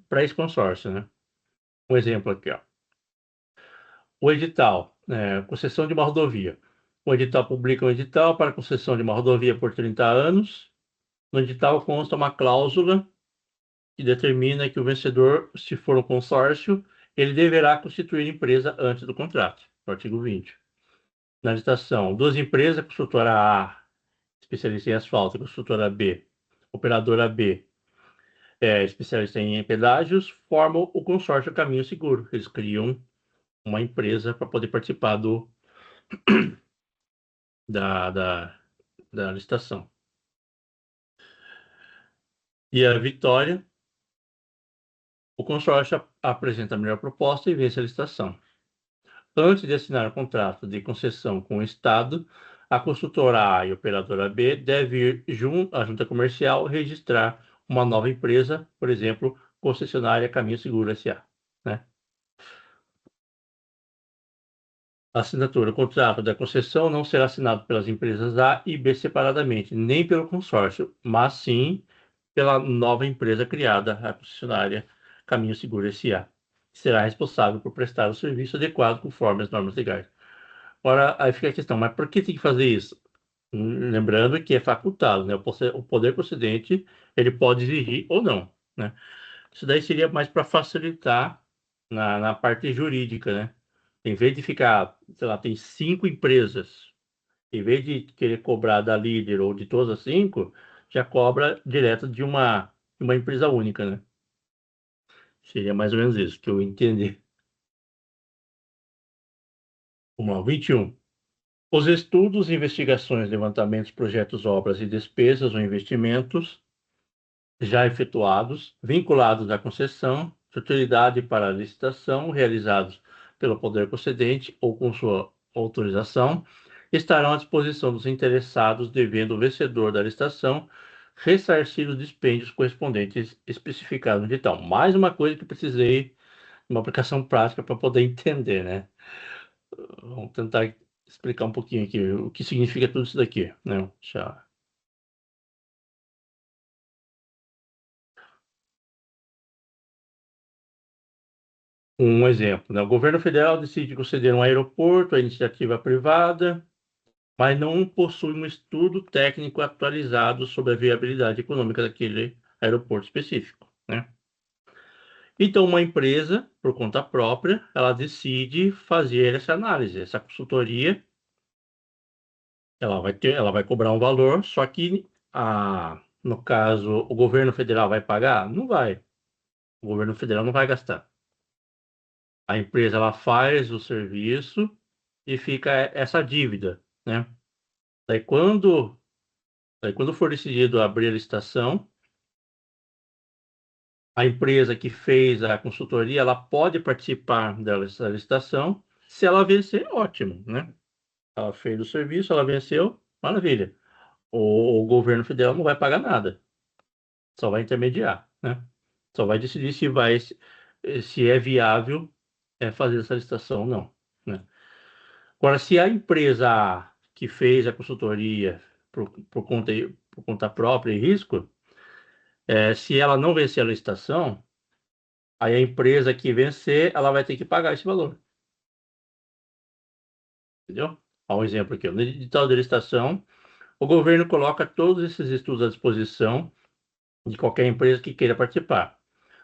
para esse consórcio, né? Um exemplo aqui, ó. O edital, concessão de uma rodovia. O edital publica um edital para concessão de uma rodovia por 30 anos. No edital consta uma cláusula que determina que o vencedor, se for um consórcio, ele deverá constituir empresa antes do contrato, no artigo 20. Na licitação, 2 empresas, construtora A, especialista em asfalto, construtora B, operadora B, especialista em pedágios, formam o consórcio Caminho Seguro. Eles criam uma empresa para poder participar da, da, da licitação. E a vitória O consórcio apresenta a melhor proposta e vence a licitação. Antes de assinar o contrato de concessão com o Estado, a construtora A e a operadora B devem ir à junta comercial registrar uma nova empresa, por exemplo, concessionária Caminho Seguro S.A., né? A assinatura, o contrato da concessão não será assinado pelas empresas A e B separadamente, nem pelo consórcio, mas sim pela nova empresa criada, a concessionária Caminho Seguro S.A., que será responsável por prestar o serviço adequado conforme as normas legais. Ora, aí fica a questão, mas por que tem que fazer isso? Lembrando que é facultado, né? O poder concedente, ele pode exigir ou não, né? Isso daí seria mais para facilitar na parte jurídica, né? Em vez de ficar, sei lá, tem 5 empresas, em vez de querer cobrar da líder ou de todas as 5, já cobra direto de uma empresa única, né? Seria mais ou menos isso que eu entendi. Vamos lá, 21. Os estudos, investigações, levantamentos, projetos, obras e despesas ou investimentos já efetuados, vinculados à concessão, de utilidade para a licitação, realizados pelo poder concedente ou com sua autorização, estarão à disposição dos interessados, devendo o vencedor da licitação ressarcir os dispêndios correspondentes especificados no edital. Mais uma coisa que eu precisei de uma aplicação prática para poder entender, né? Vamos tentar explicar um pouquinho aqui o que significa tudo isso daqui, né? Já. Um exemplo, né? O governo federal decide conceder um aeroporto à iniciativa privada, mas não possui um estudo técnico atualizado sobre a viabilidade econômica daquele aeroporto específico, né? Então, uma empresa, por conta própria, ela decide fazer essa análise, essa consultoria. Ela vai cobrar um valor, só que no caso, o governo federal vai pagar? Não vai. O governo federal não vai gastar. A empresa ela faz o serviço e fica essa dívida, né? Daí quando for decidido abrir a licitação, a empresa que fez a consultoria, ela pode participar dessa licitação. Se ela vencer, ótimo, né? Ela fez o serviço, ela venceu, maravilha. O governo federal não vai pagar nada, só vai intermediar, né? Só vai decidir se é viável fazer essa licitação ou não, né? Agora, se a empresa que fez a consultoria por conta própria e risco, se ela não vencer a licitação, aí a empresa que vencer, ela vai ter que pagar esse valor. Entendeu? Há um exemplo aqui. No edital de licitação, o governo coloca todos esses estudos à disposição de qualquer empresa que queira participar.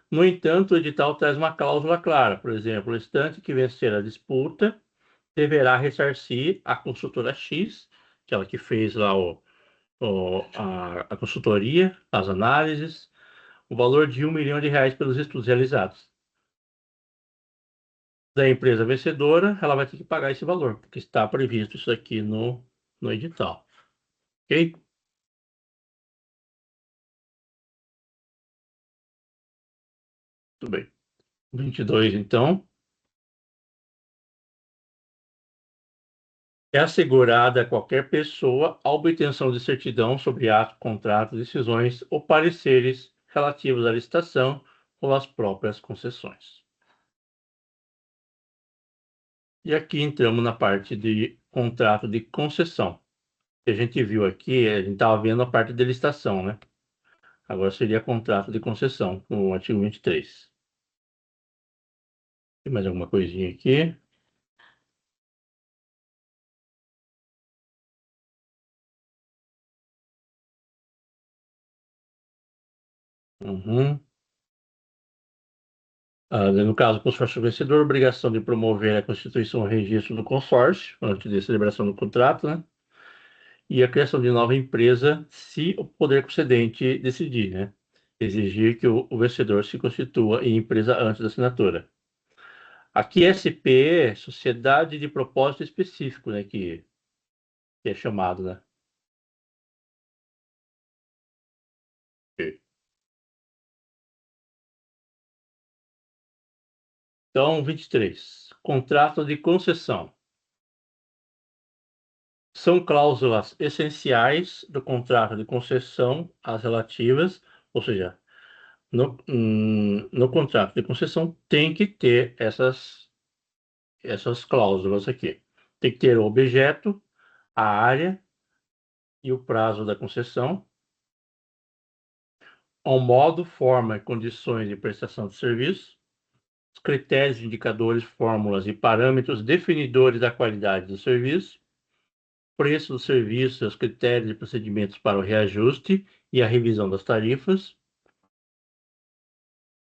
No entanto, o edital traz uma cláusula clara. Por exemplo, o listante que vencer a disputa deverá ressarcir a consultora X, aquela que fez lá a consultoria, as análises, o valor de R$ 1 milhão pelos estudos realizados. Da empresa vencedora, ela vai ter que pagar esse valor, porque está previsto isso aqui no edital. Ok? Muito bem. 22, então. É assegurada a qualquer pessoa a obtenção de certidão sobre ato, contrato, decisões ou pareceres relativos à licitação ou às próprias concessões. E aqui entramos na parte de contrato de concessão. Que a gente viu aqui, a gente estava vendo a parte de licitação, né? Agora seria contrato de concessão, no artigo 23. Tem mais alguma coisinha aqui? Uhum. No caso, o consórcio vencedor, obrigação de promover a constituição ou registro do consórcio, antes de celebração do contrato, né? E a criação de nova empresa, se o poder concedente decidir, né? Exigir que o vencedor se constitua em empresa antes da assinatura. Aqui, SP é Sociedade de Propósito Específico, né? Que é chamado, né? Ok. Então, 23. Contrato de concessão. São cláusulas essenciais do contrato de concessão as relativas, ou seja, no contrato de concessão tem que ter essas cláusulas aqui. Tem que ter o objeto, a área e o prazo da concessão, ao modo, forma e condições de prestação de serviço, os critérios, indicadores, fórmulas e parâmetros definidores da qualidade do serviço, preço do serviço, os critérios e procedimentos para o reajuste e a revisão das tarifas,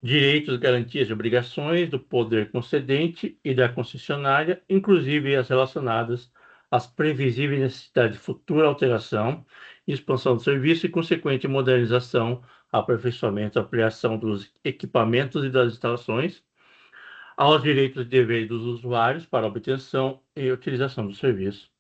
direitos, garantias e obrigações do poder concedente e da concessionária, inclusive as relacionadas às previsíveis necessidades de futura alteração e expansão do serviço e consequente modernização, aperfeiçoamento, ampliação dos equipamentos e das instalações, aos direitos e deveres dos usuários para obtenção e utilização do serviço.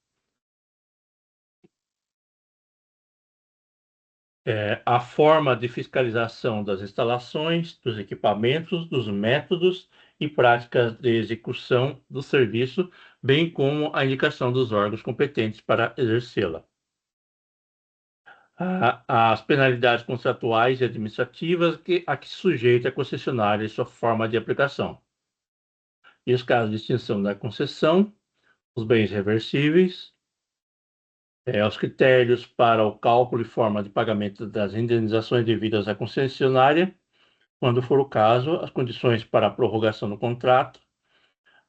A forma de fiscalização das instalações, dos equipamentos, dos métodos e práticas de execução do serviço, bem como a indicação dos órgãos competentes para exercê-la. As penalidades contratuais e administrativas a que sujeita a concessionária e sua forma de aplicação. E os casos de extinção da concessão, os bens reversíveis, os critérios para o cálculo e forma de pagamento das indenizações devidas à concessionária, quando for o caso, as condições para a prorrogação do contrato,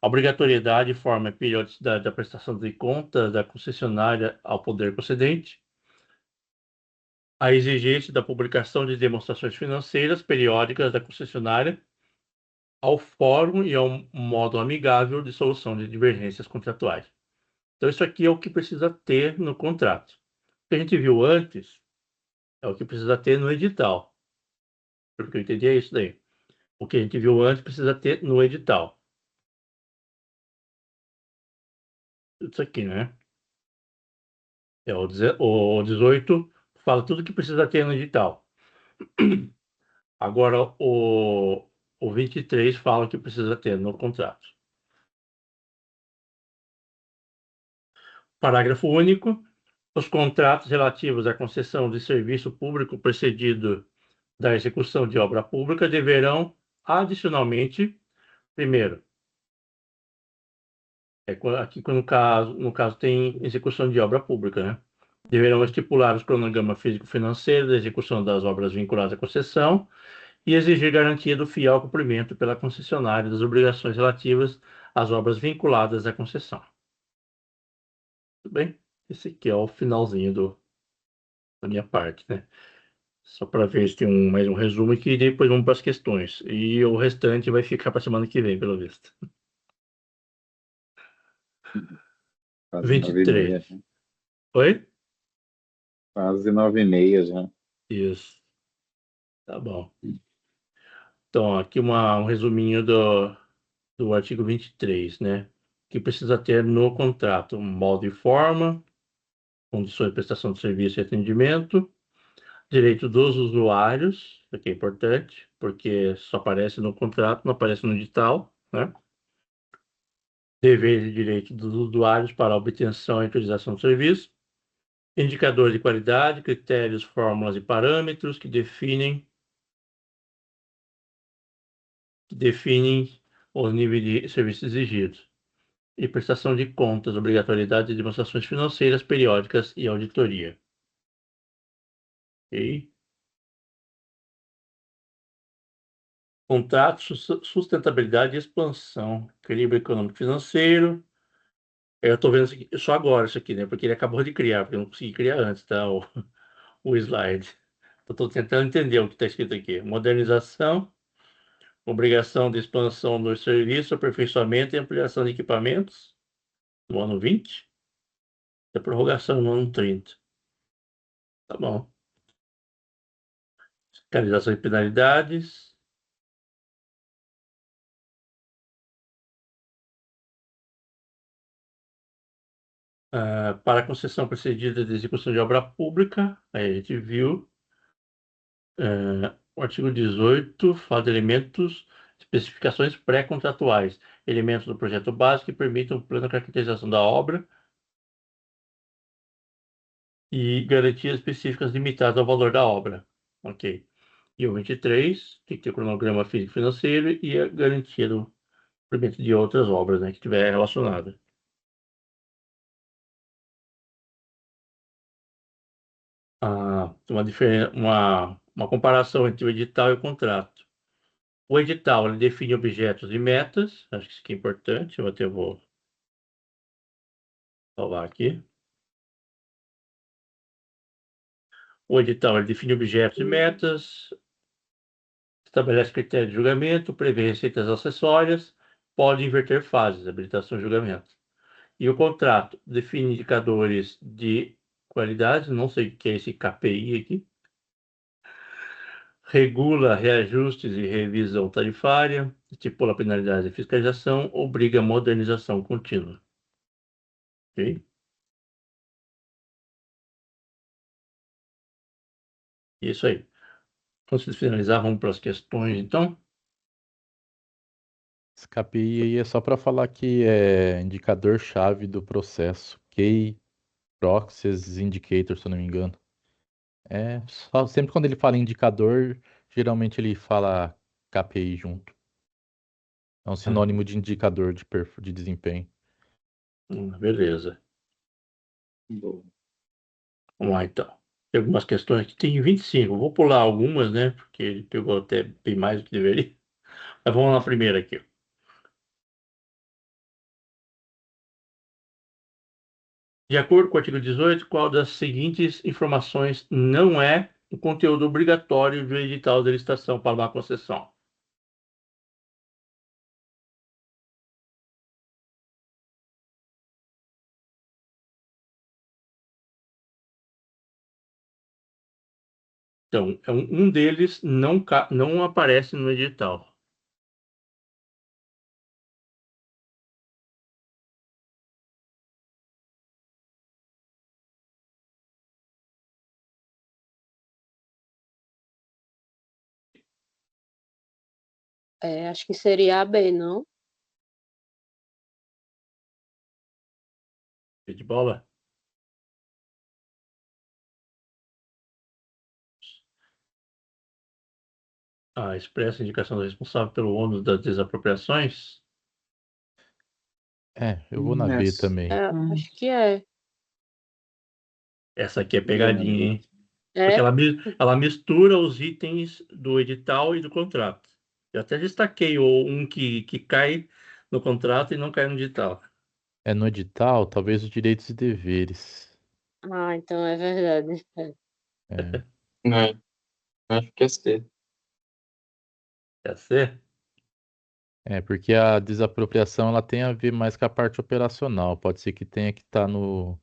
a obrigatoriedade, forma e periodicidade da prestação de contas da concessionária ao poder concedente, a exigência da publicação de demonstrações financeiras periódicas da concessionária, ao fórum e ao modo amigável de solução de divergências contratuais. Então, isso aqui é o que precisa ter no contrato. O que a gente viu antes é o que precisa ter no edital. Porque eu entendi é isso daí. O que a gente viu antes precisa ter no edital. Isso aqui, né? O 18 fala tudo que precisa ter no edital. Agora, o 23 fala que precisa ter no contrato. Parágrafo único. Os contratos relativos à concessão de serviço público precedido da execução de obra pública deverão, adicionalmente, primeiro, aqui no caso tem execução de obra pública, né? Deverão estipular os cronogramas físico-financeiros da execução das obras vinculadas à concessão e exigir garantia do fiel cumprimento pela concessionária das obrigações relativas às obras vinculadas à concessão. Tudo bem? Esse aqui é o finalzinho da minha parte, né? Só para ver se tem mais um resumo aqui e depois vamos para as questões. E o restante vai ficar para a semana que vem, pelo visto. Quase 23. 9h30 já. Oi? Quase 9h30 já. Isso. Tá bom. Então, aqui um resuminho do artigo 23, né? Que precisa ter no contrato modo e forma, condições de prestação de serviço e atendimento, direito dos usuários, isso aqui é importante, porque só aparece no contrato, não aparece no edital, né? Deveres e direitos dos usuários para a obtenção e utilização do serviço, indicadores de qualidade, critérios, fórmulas e parâmetros que definem os níveis de serviço exigidos, e prestação de contas, obrigatoriedade de demonstrações financeiras periódicas e auditoria. Ok? Contrato, sustentabilidade e expansão, equilíbrio econômico financeiro. Eu estou vendo só agora isso aqui, né? Porque ele acabou de criar, porque eu não consegui criar antes, tá? O slide. Estou tentando entender o que está escrito aqui. Modernização, obrigação de expansão do serviço, aperfeiçoamento e ampliação de equipamentos no ano 20, e a prorrogação no ano 30. Tá bom. Fiscalização e penalidades. Para a concessão precedida de execução de obra pública, aí a gente viu. O artigo 18 fala de elementos especificações pré-contratuais, elementos do projeto básico que permitam plena caracterização da obra e garantias específicas limitadas ao valor da obra. Ok. E o 23 tem que ter cronograma físico-financeiro e a garantia do cumprimento de outras obras, né, que estiver relacionada. Uma comparação entre o edital e o contrato. O edital ele define objetos e metas, acho que isso aqui é importante, eu até vou salvar aqui. O edital ele define objetos e metas, estabelece critérios de julgamento, prevê receitas acessórias, pode inverter fases, habilitação e julgamento. E o contrato define indicadores de qualidade, não sei o que é esse KPI aqui, regula reajustes e revisão tarifária, estipula penalidades de fiscalização, obriga a modernização contínua. Ok? Isso aí. Antes de finalizar, vamos para as questões, então. Esse KPI aí é só para falar que é indicador-chave do processo. Key Process Indicator, se eu não me engano. Sempre quando ele fala indicador, geralmente ele fala KPI junto. É um sinônimo de indicador de desempenho. Beleza. Boa. Vamos lá, então. Tem algumas questões aqui. Tem 25. Vou pular algumas, né? Porque ele pegou até bem mais do que deveria. Mas vamos na primeira aqui. De acordo com o artigo 18, qual das seguintes informações não é o conteúdo obrigatório do edital de licitação para uma concessão? Então, um deles não aparece no edital. Acho que seria a B, não? De bola? A expressa indicação do responsável pelo ônus das desapropriações. Eu vou na B Yes. também. Acho que é. Essa aqui é pegadinha, hein? Porque É? ela mistura os itens do edital e do contrato. Eu até destaquei um que cai no contrato e não cai no edital. É no edital, talvez os direitos e deveres. Ah, então é verdade. É, Acho que é C. Quer ser? porque a desapropriação ela tem a ver mais com a parte operacional. Pode ser que tenha que estar no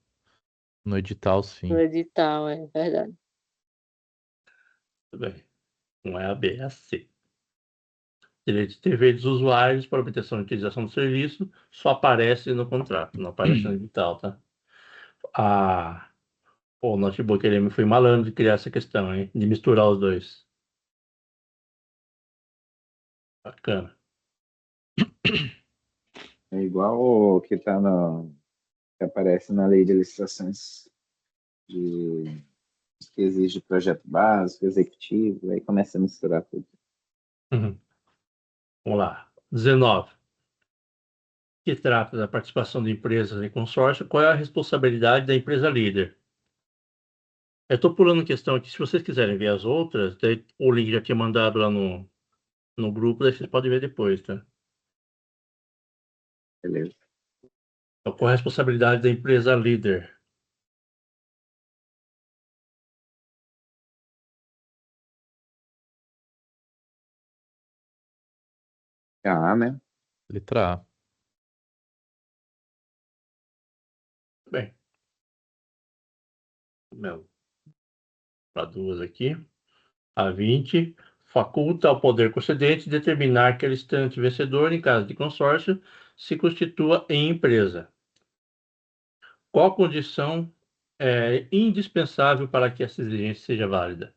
edital, No sim. edital, é verdade. Tudo bem. Não é a B, é a C. Direitos e deveres dos usuários para obtenção e utilização do serviço só aparece no contrato, não aparece no edital, tá? O notebook ele foi malandro de criar essa questão, hein? De misturar os dois. Bacana. É igual o que tá que aparece na lei de licitações de que exige projeto básico, executivo, aí começa a misturar tudo. Uhum. Vamos lá. 19. Que trata da participação de empresas em consórcio, qual é a responsabilidade da empresa líder? Eu estou pulando questão aqui, se vocês quiserem ver as outras, o link já tinha mandado lá no grupo, daí vocês podem ver depois, tá? Beleza. Então, qual é a responsabilidade da empresa líder? Ah, né? Letra A. Bem, para duas aqui. A 20, faculta ao poder concedente determinar que a listante vencedor, em caso de consórcio, se constitua em empresa. Qual condição é indispensável para que essa exigência seja válida?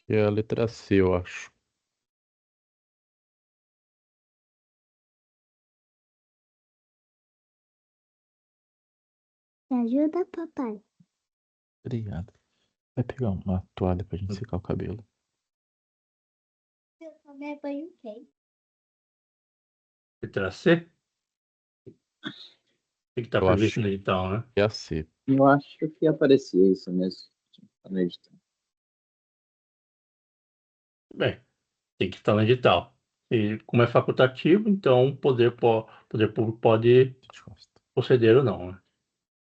É a letra C, eu acho. Me ajuda, papai. Obrigado. Vai pegar uma toalha pra gente secar o cabelo. Eu tomei banho quente. Letra C? Tem que estar Eu acho previsto no edital, né? que é a C. Eu acho que aparecia isso mesmo. Tá no edital. Bem, tem que estar no edital. E como é facultativo, então o poder público pode De costa. proceder ou não, né?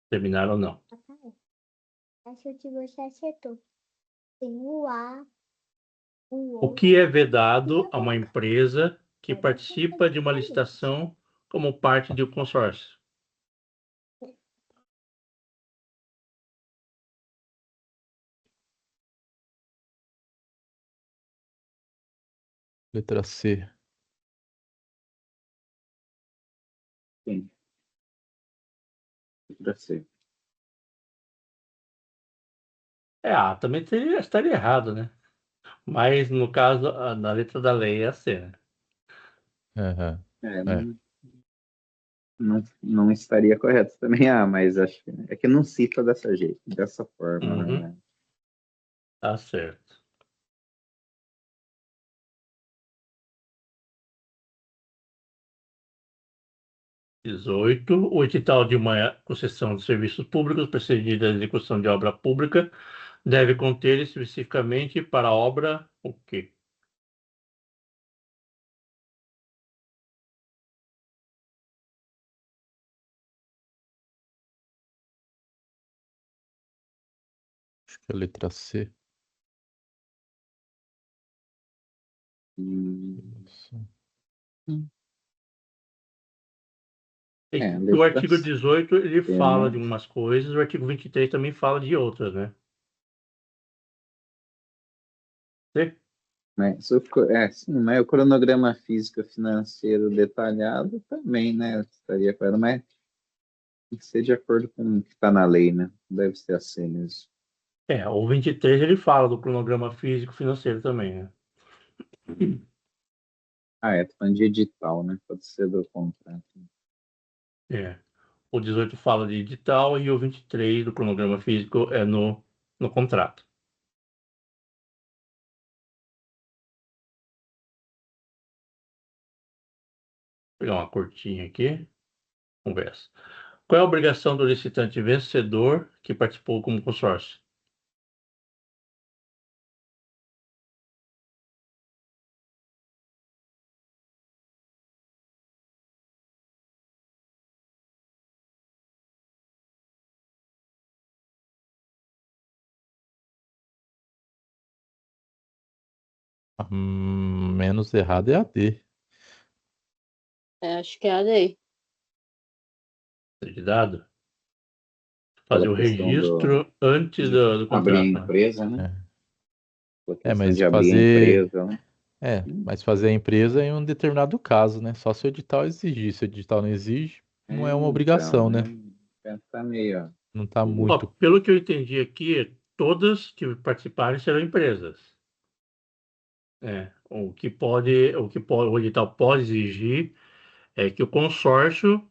Terminar ou não. Papai, acho que você acertou. Tem o A, o O que é O. vedado a uma empresa que participa de uma licitação como parte de um consórcio? Letra C. Sim. Letra C. Também estaria errado, né? Mas no caso, na letra da lei é a C, né? Aham. É, É. não estaria correto também. Mas acho que é que não cita dessa forma, Uhum, né? tá certo. O edital de uma concessão de serviços públicos precedida da execução de obra pública deve conter especificamente para a obra o quê? Acho que é a letra C. Hum, Isso. O letra artigo 18 ele C, fala né? de umas coisas, o artigo 23 também fala de outras, né? C? Sim, mas o cronograma físico financeiro detalhado também, né? Estaria claro, mas tem que ser de acordo com o que está na lei, né? Deve ser assim mesmo. O 23 ele fala do cronograma físico financeiro também, né? Tô falando de edital, né? Pode ser do contrato. É. O 18 fala de edital e o 23 do cronograma físico é no contrato. Vou pegar uma curtinha aqui. Conversa. Qual é a obrigação do licitante vencedor que participou como consórcio? Menos errado é a D. Acho que é a lei. De dado? Pela Fazer o questão registro antes de do abrir a contrato, né? empresa, né? É. Pela questão Mas de abrir a fazer. empresa, né? Mas fazer a empresa em um determinado caso, né? Só se o edital exigir. Se o edital não exige, não é uma Então, obrigação, né? né? Tá meio, ó. Não tá Ó, muito. pelo que eu entendi aqui, todas que participarem serão empresas. O edital pode exigir é que o consórcio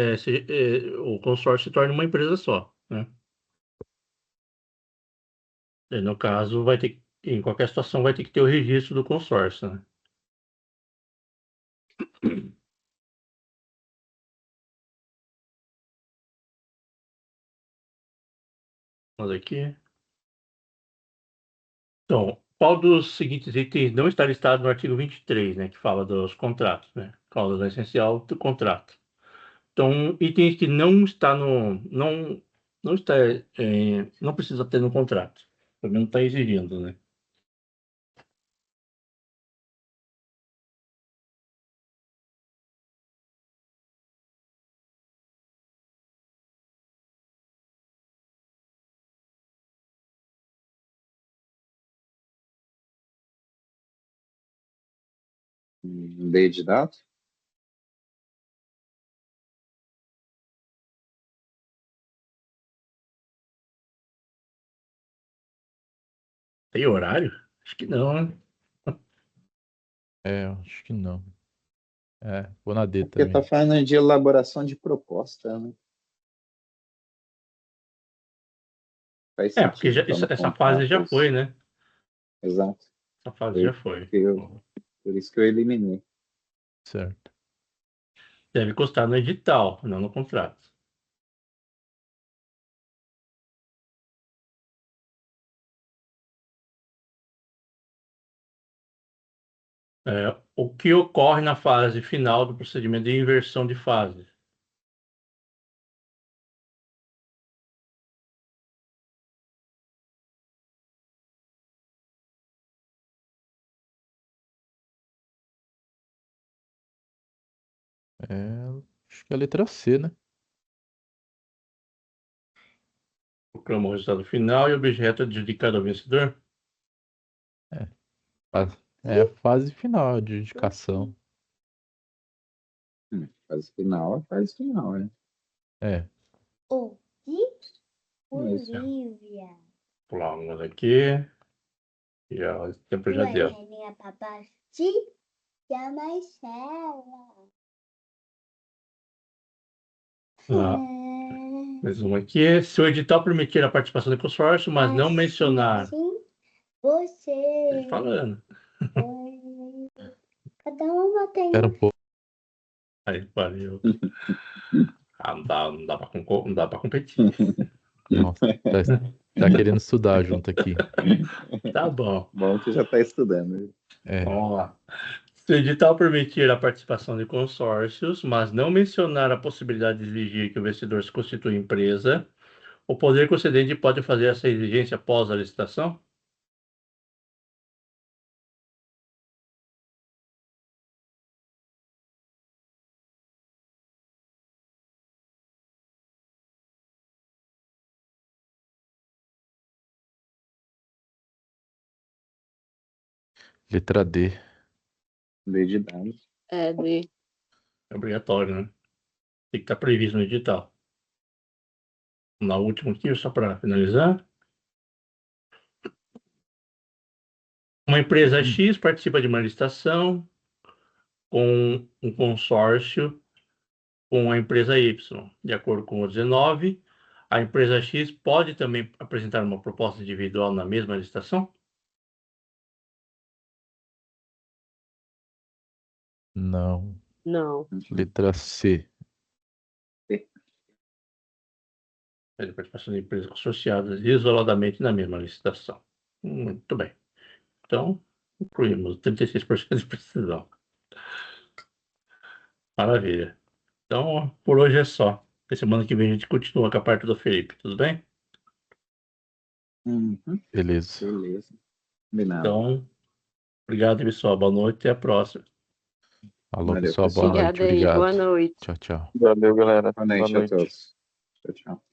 se torne uma empresa só, né? E no caso, em qualquer situação, vai ter que ter o registro do consórcio, né? Vamos aqui. Então, qual dos seguintes itens não está listado no artigo 23, né, que fala dos contratos, né? Cláusula essencial do contrato. Então, itens que não precisa ter no contrato. Também não está exigindo, né? Lei de dados? Tem horário? Acho que não, né? Eu acho que não. Vou na D Porque também. tá falando de elaboração de proposta, né? Faz sentido. Porque Então, no essa fase já contrato, foi, né? Exato. Essa fase já foi. Por isso que eu eliminei. Certo. Deve constar no edital, não no contrato. O que ocorre na fase final do procedimento de inversão de fase? Acho que é a letra C, né? Proclama o resultado final e o objeto adjudicado ao vencedor? É a fase final de indicação. Fase final é fase final, né? O de Isso. Olivia. Pular uma aqui. E o tempo já deu. Minha papaci e a Marcela. Mais uma aqui. Se o edital permitir a participação do consórcio, mas não mencionar. Sim, você. Tô falando. Cada uma tem. Espera um pouco. Aí, valeu. Não dá pra competir. Nossa, tá querendo estudar junto aqui. Tá bom. Bom que já tá estudando. Vamos lá. Se o edital permitir a participação de consórcios, mas não mencionar a possibilidade de exigir que o vencedor se constitua em empresa, o poder concedente pode fazer essa exigência após a licitação? Letra D. Lei de dados. É, de É obrigatório, né? Tem que estar previsto no edital. Na última aqui, só para finalizar. Uma empresa X participa de uma licitação com um consórcio com a empresa Y. De acordo com o 19, a empresa X pode também apresentar uma proposta individual na mesma licitação? Não. não. Letra C. De participação de empresas consorciadas isoladamente na mesma licitação. Muito bem. Então, incluímos 36% de precisão. Maravilha. Então, por hoje é só. Na semana que vem a gente continua com a parte do Felipe, tudo bem? Beleza. Beleza. Combinado. Então, obrigado, pessoal. Boa noite e até a próxima. Alô, Valeu, pessoal. Boa pessoal. noite. Obrigada aí, Obrigado. boa noite. Tchau, tchau. Valeu, galera. Boa noite a todos. Tchau, tchau.